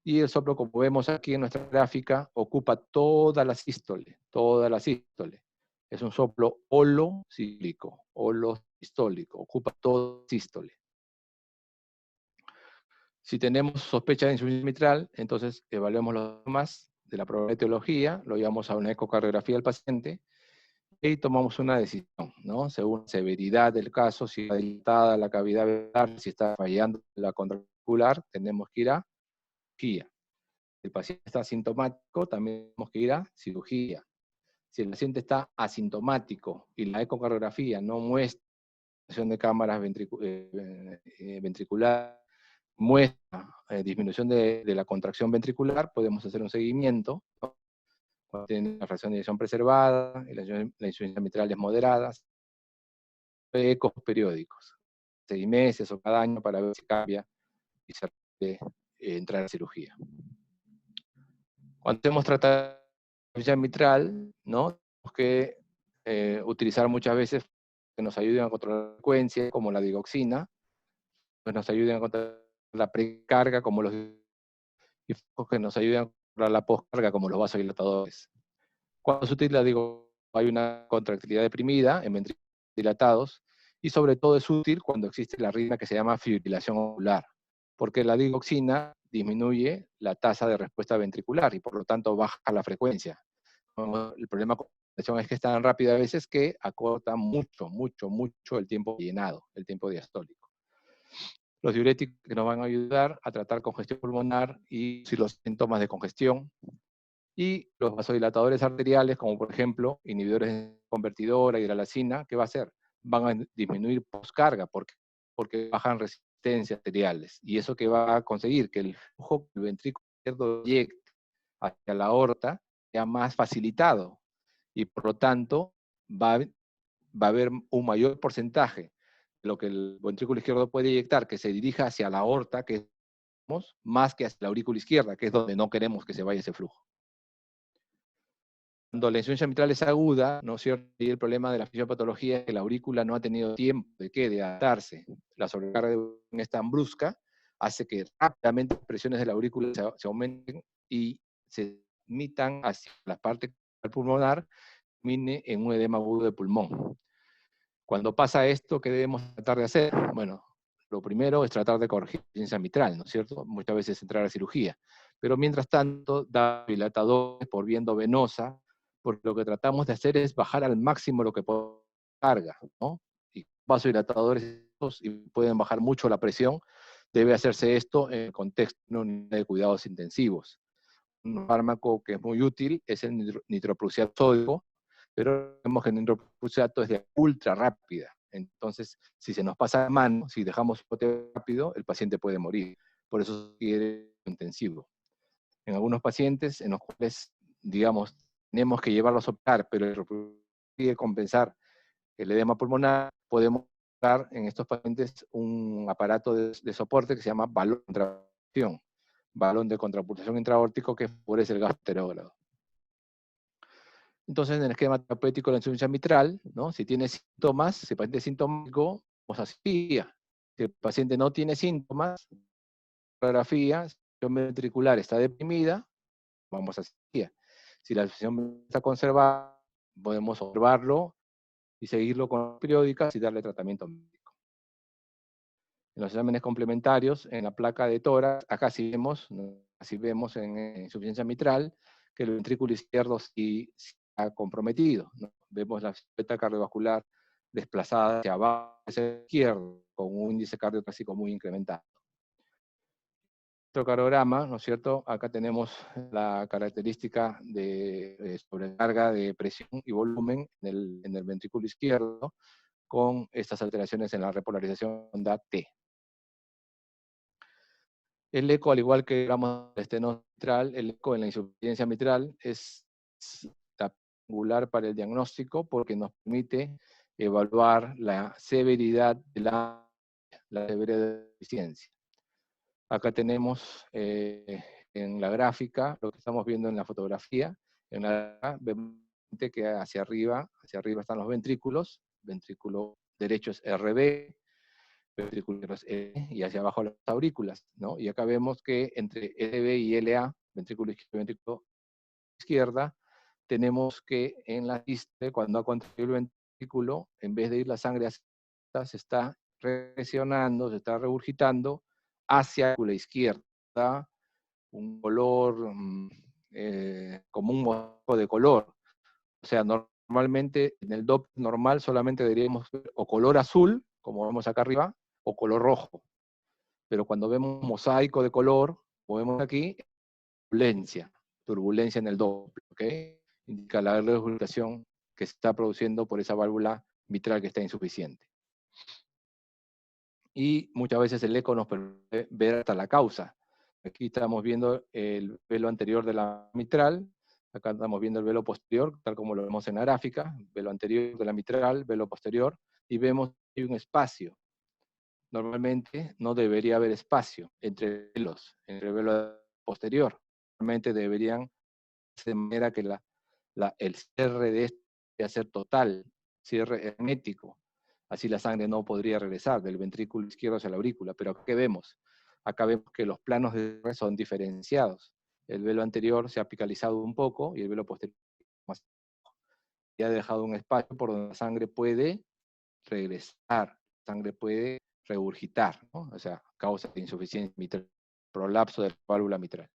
y el soplo, como vemos aquí en nuestra gráfica, ocupa toda la sístole, toda la sístole. Es un soplo holosistólico, ocupa toda la sístole. Si tenemos sospecha de insuficiencia mitral, entonces evaluamos los síntomas de la probable etiología, lo llevamos a una ecocardiografía del paciente y tomamos una decisión, ¿no? Según la severidad del caso, si está dilatada la cavidad velar, si está fallando la contrarticular, tenemos que ir a cirugía. Si el paciente está asintomático, también tenemos que ir a cirugía. Si el paciente está asintomático y la ecocardiografía no muestra de cámaras ventricular, muestra disminución de la contracción ventricular, podemos hacer un seguimiento, ¿no? Cuando tiene la fracción de eyección preservada, y la insuficiencia mitral es moderada, ecos periódicos, 6 meses o cada año para ver si cambia y se puede entrar a cirugía. Cuando hacemos tratamiento de insuficiencia mitral, ¿no? Tenemos que utilizar muchas veces que nos ayuden a controlar la frecuencia, como la digoxina, pues nos ayuden a controlar la precarga, como los que nos ayuden a controlar la poscarga, como los vasodilatadores. Cuando se utiliza, digo, hay una contractilidad deprimida en ventrículos dilatados, y sobre todo es útil cuando existe la arritmia que se llama fibrilación ocular, porque la digoxina disminuye la tasa de respuesta ventricular y por lo tanto baja la frecuencia. El problema con la fibrilación es que es tan rápida a veces que acorta mucho el tiempo llenado, el tiempo diastólico. Los diuréticos que nos van a ayudar a tratar congestión pulmonar y si los síntomas de congestión, y los vasodilatadores arteriales, como por ejemplo inhibidores de convertidora, hidralazina, ¿qué va a hacer? Van a disminuir poscarga porque bajan resistencias arteriales. Y eso que va a conseguir que el flujo del ventrículo izquierdo llegue hacia la aorta sea más facilitado. Y por lo tanto va a haber un mayor porcentaje de lo que el ventrículo izquierdo puede eyectar que se dirija hacia la aorta, que es más que hacia la aurícula izquierda, que es donde no queremos que se vaya ese flujo. Cuando la insuficiencia mitral es aguda, ¿no es cierto? Y el problema de la fisiopatología es que la aurícula no ha tenido tiempo de adaptarse. La sobrecarga es tan brusca, hace que rápidamente las presiones de la aurícula se aumenten y se emitan hacia la parte pulmonar, termine en un edema agudo de pulmón. Cuando pasa esto, ¿qué debemos tratar de hacer? Bueno, lo primero es tratar de corregir la insuficiencia mitral, ¿no es cierto? Muchas veces entrar a cirugía. Pero mientras tanto, da dilatadores por vía endovenosa, porque lo que tratamos de hacer es bajar al máximo lo que podemos carga, ¿no? Y vasodilatadores y pueden bajar mucho la presión, debe hacerse esto en el contexto de una unidad de cuidados intensivos. Un fármaco que es muy útil es el nitroprusiato sódico, pero vemos que el nitroprusiato es de ultra rápida. Entonces, si se nos pasa la mano, si dejamos rápido, el paciente puede morir. Por eso se requiere intensivo. En algunos pacientes en los cuales, digamos, tenemos que llevarlos a operar, pero el consigue compensar el edema pulmonar, podemos usar en estos pacientes un aparato de soporte que se llama balón de contrapulsación, balón de contrapulsación intraórtico que favorece el gastroenterógrado. Entonces, en el esquema terapéutico de la insuficiencia mitral, ¿no? Si tiene síntomas, si el paciente es sintomático, vamos a cirugía. Si el paciente no tiene síntomas, radiografía, si la presión ventricular está deprimida, vamos a cirugía. Si la presión está conservada, podemos observarlo y seguirlo con periódicas y darle tratamiento médico. En los exámenes complementarios, en la placa de tórax, acá sí vemos, ¿no? Así vemos en insuficiencia mitral, que el ventrículo izquierdo sí está comprometido, ¿no? Vemos la silueta cardiovascular desplazada hacia abajo, hacia el izquierdo, con un índice cardiotóxico muy incrementado. Electrocardiograma, ¿no es cierto? Acá tenemos la característica de sobrecarga de presión y volumen en el ventrículo izquierdo, con estas alteraciones en la repolarización DAT-T. El eco, al igual que hablamos de estenosis mitral, el eco en la insuficiencia mitral es angular para el diagnóstico porque nos permite evaluar la severidad de la severidad de la insuficiencia. Acá tenemos en la gráfica lo que estamos viendo en la fotografía. En la vemos que hacia arriba están los ventrículos. Ventrículo derecho es RB, ventrículo es E, y hacia abajo las aurículas, ¿no? Y acá vemos que entre LB y LA, ventrículo izquierdo y ventrículo izquierda, tenemos que en la distal, cuando ha contraído el ventrículo, en vez de ir la sangre hacia se está presionando, se está regurgitando hacia la izquierda, un color como un mosaico de color. O sea, normalmente en el Doppler normal solamente deberíamos ver o color azul, como vemos acá arriba, o color rojo. Pero cuando vemos un mosaico de color, como vemos aquí, turbulencia en el Doppler, ¿ok? Indica la regurgitación que se está produciendo por esa válvula mitral que está insuficiente. Y muchas veces el eco nos permite ver hasta la causa. Aquí estamos viendo el velo anterior de la mitral, acá estamos viendo el velo posterior, tal como lo vemos en la gráfica, velo anterior de la mitral, velo posterior, y vemos que hay un espacio. Normalmente no debería haber espacio entre velos, entre el velo posterior. Normalmente deberían, de manera que el cierre de este debe ser total, cierre hermético. Así la sangre no podría regresar del ventrículo izquierdo hacia la aurícula. Pero ¿qué vemos? Acá vemos que los planos de cierre son diferenciados. El velo anterior se ha apicalizado un poco y el velo posterior más. Y ha dejado un espacio por donde la sangre puede regresar, la sangre puede regurgitar, ¿no? O sea, causa de insuficiencia mitral, prolapso de la válvula mitral.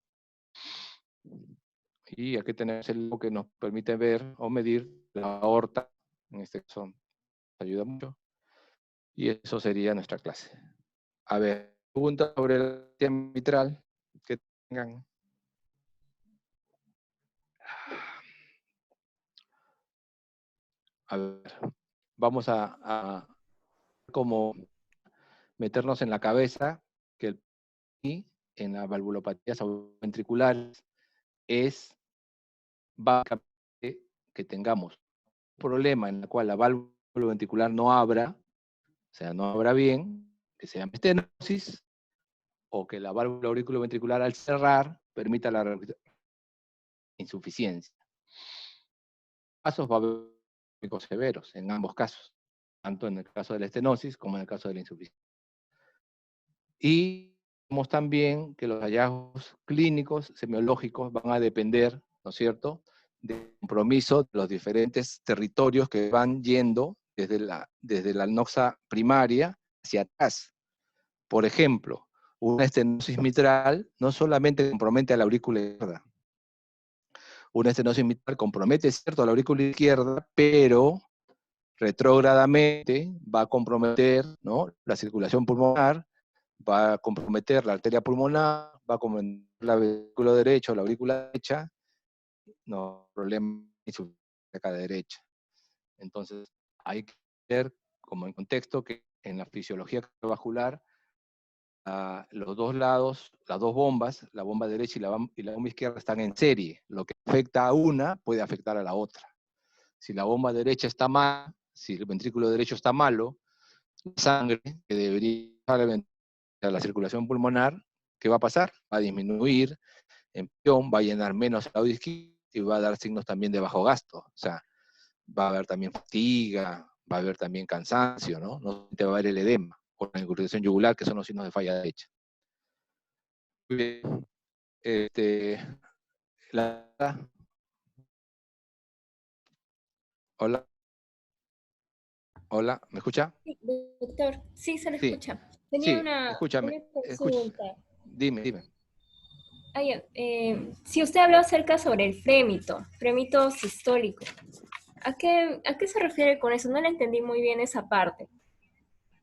Y aquí tenemos el que nos permite ver o medir la aorta, en este caso ayuda mucho. Y eso sería nuestra clase. A ver, preguntas sobre el sistema mitral que tengan. A ver, vamos a como meternos en la cabeza que el PI en las valvulopatías ventriculares es básicamente que tengamos un problema en el cual la válvula ventricular no abra, o sea, no abra bien, que se llama estenosis, o que la válvula auriculoventricular al cerrar permita la insuficiencia. casos va a haber clínicos severos, en ambos casos, tanto en el caso de la estenosis como en el caso de la insuficiencia. Y vemos también que los hallazgos clínicos semiológicos van a depender, ¿no es cierto?, del compromiso de los diferentes territorios que van yendo desde la noxa primaria hacia atrás. Por ejemplo, una estenosis mitral no solamente compromete a la aurícula izquierda. Una estenosis mitral compromete, cierto, a la aurícula izquierda, pero retrógradamente va a comprometer, ¿no?, la circulación pulmonar, va a comprometer la arteria pulmonar, va a comprometer la vesícula derecha o la aurícula derecha, no, problema acá de derecha. Entonces, hay que ver como en contexto que en la fisiología cardiovascular, los dos lados, las dos bombas, la bomba derecha y la bomba izquierda están en serie. Lo que afecta a una puede afectar a la otra. Si la bomba derecha está mal, si el ventrículo derecho está malo, la sangre que debería a la circulación pulmonar, ¿qué va a pasar? Va a disminuir, va a llenar menos el lado izquierdo y va a dar signos también de bajo gasto. O sea, va a haber también fatiga, va a haber también cansancio, ¿no? No te va a haber el edema o la incrustación yugular, que son los signos de falla derecha. Muy bien. Hola. Hola, ¿me escucha? Sí, doctor, sí se le Sí, escucha. Tenía sí, una escúchame. consulta. Dime. Si usted habló acerca sobre el frémito sistólico, ¿a qué se refiere con eso? No le entendí muy bien esa parte.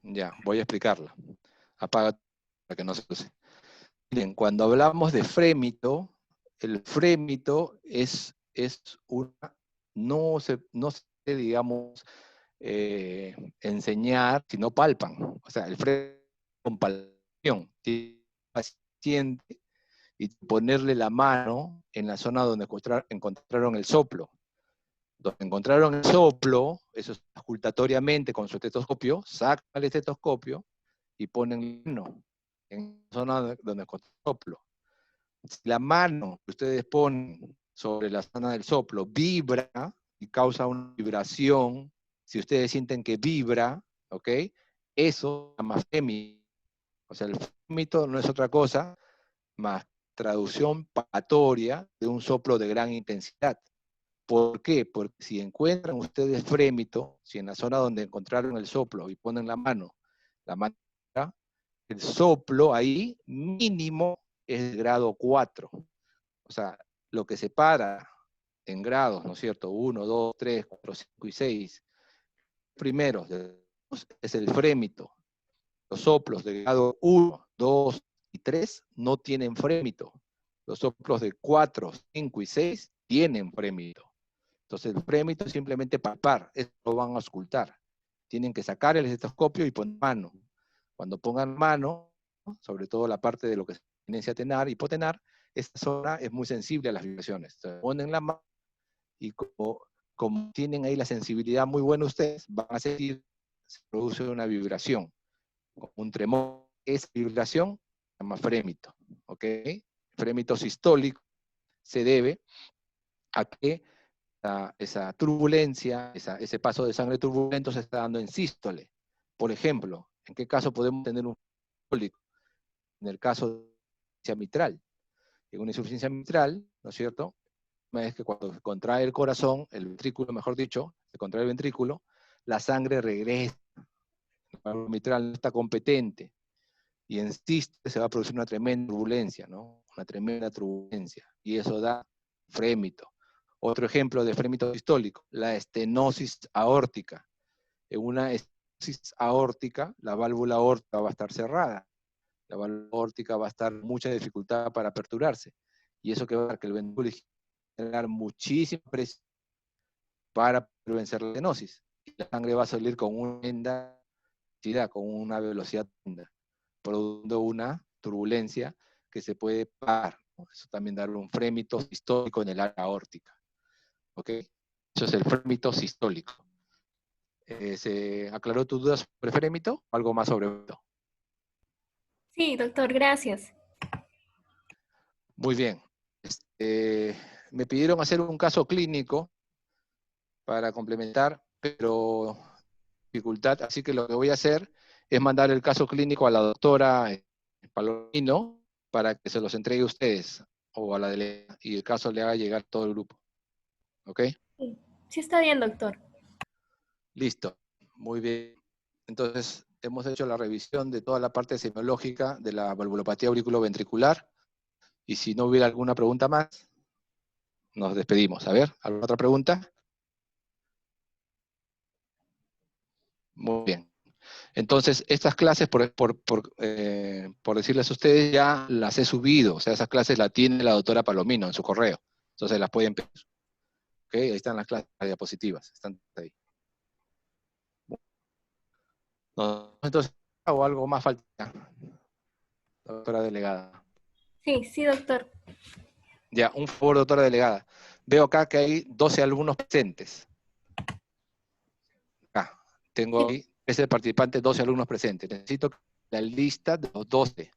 Ya, voy a explicarla. Apaga para que no se use. Miren, cuando hablamos de frémito, el frémito es una, no se digamos, enseñar, sino palpan. O sea, el frémito con palpación. Tiene paciente y ponerle la mano en la zona donde encontraron el soplo. Donde encontraron el soplo, eso es auscultatoriamente con su estetoscopio, sacan el estetoscopio y ponen la mano en la zona donde encontraron el soplo. Si la mano que ustedes ponen sobre la zona del soplo vibra y causa una vibración, si ustedes sienten que vibra, ¿ok? Eso se llama frémito. O sea, el frémito no es otra cosa más traducción palpatoria de un soplo de gran intensidad. ¿Por qué? Porque si encuentran ustedes frémito, si en la zona donde encontraron el soplo y ponen la mano, el soplo ahí mínimo es el grado 4. O sea, lo que separa en grados, ¿no es cierto? 1, 2, 3, 4, 5 y 6. Primeros es el frémito. Los soplos de grado 1, 2 y 3 no tienen frémito. Los soplos de 4, 5 y 6 tienen frémito. Entonces el frémito es simplemente palpar, eso lo van a auscultar. Tienen que sacar el estetoscopio y poner mano. Cuando pongan mano, sobre todo la parte de lo que se inicia tenar, hipotenar, esta zona es muy sensible a las vibraciones. Entonces, ponen la mano y como tienen ahí la sensibilidad muy buena ustedes, van a sentir, se produce una vibración, como un tremor. Esa vibración se llama frémito, ¿ok? Frémito sistólico se debe a que esa turbulencia, ese paso de sangre turbulento se está dando en sístole. Por ejemplo, ¿en qué caso podemos tener un cólico? En el caso de insuficiencia mitral. En una insuficiencia mitral, ¿no es cierto? Es que cuando se contrae el corazón, el ventrículo, mejor dicho, se contrae el ventrículo, la sangre regresa. El mitral no está competente. Y en sístole se va a producir una tremenda turbulencia, ¿no? Una tremenda turbulencia. Y eso da frémito. Otro ejemplo de frémito sistólico, la estenosis aórtica. En una estenosis aórtica, la válvula aórtica va a estar cerrada. La válvula aórtica va a estar mucha dificultad para aperturarse. Y eso que va a dar que el ventrículo va a generar muchísima presión para vencer la estenosis. Y la sangre va a salir con una velocidad tremenda, produciendo una turbulencia que se puede parar. Eso también da un frémito sistólico en el área aórtica. ¿Ok? Eso es el frémito sistólico. ¿Se aclaró tus dudas sobre frémito o algo más sobre esto? Sí, doctor, gracias. Muy bien. Me pidieron hacer un caso clínico para complementar, pero dificultad. Así que lo que voy a hacer es mandar el caso clínico a la doctora Palomino para que se los entregue a ustedes o a la delegada y el caso le haga llegar a todo el grupo. ¿Ok? Sí, sí está bien, doctor. Listo. Muy bien. Entonces, hemos hecho la revisión de toda la parte semiológica de la valvulopatía auriculoventricular. Y si no hubiera alguna pregunta más, nos despedimos. A ver, ¿alguna otra pregunta? Muy bien. Entonces, estas clases, por decirles a ustedes, ya las he subido. O sea, esas clases las tiene la doctora Palomino en su correo. Entonces las pueden pedir. ¿Ok? Ahí están las clases, las diapositivas. Están ahí. No, entonces, o algo más falta. Doctora delegada. Sí, sí, doctor. Ya, un favor, doctora delegada. Veo acá que hay 12 alumnos presentes. Acá, tengo Sí. ahí 13 participantes, 12 alumnos presentes. Necesito la lista de los 12.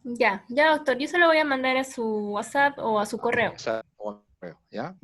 Ya, doctor. Yo se lo voy a mandar a su WhatsApp o a su correo. ¿Ya?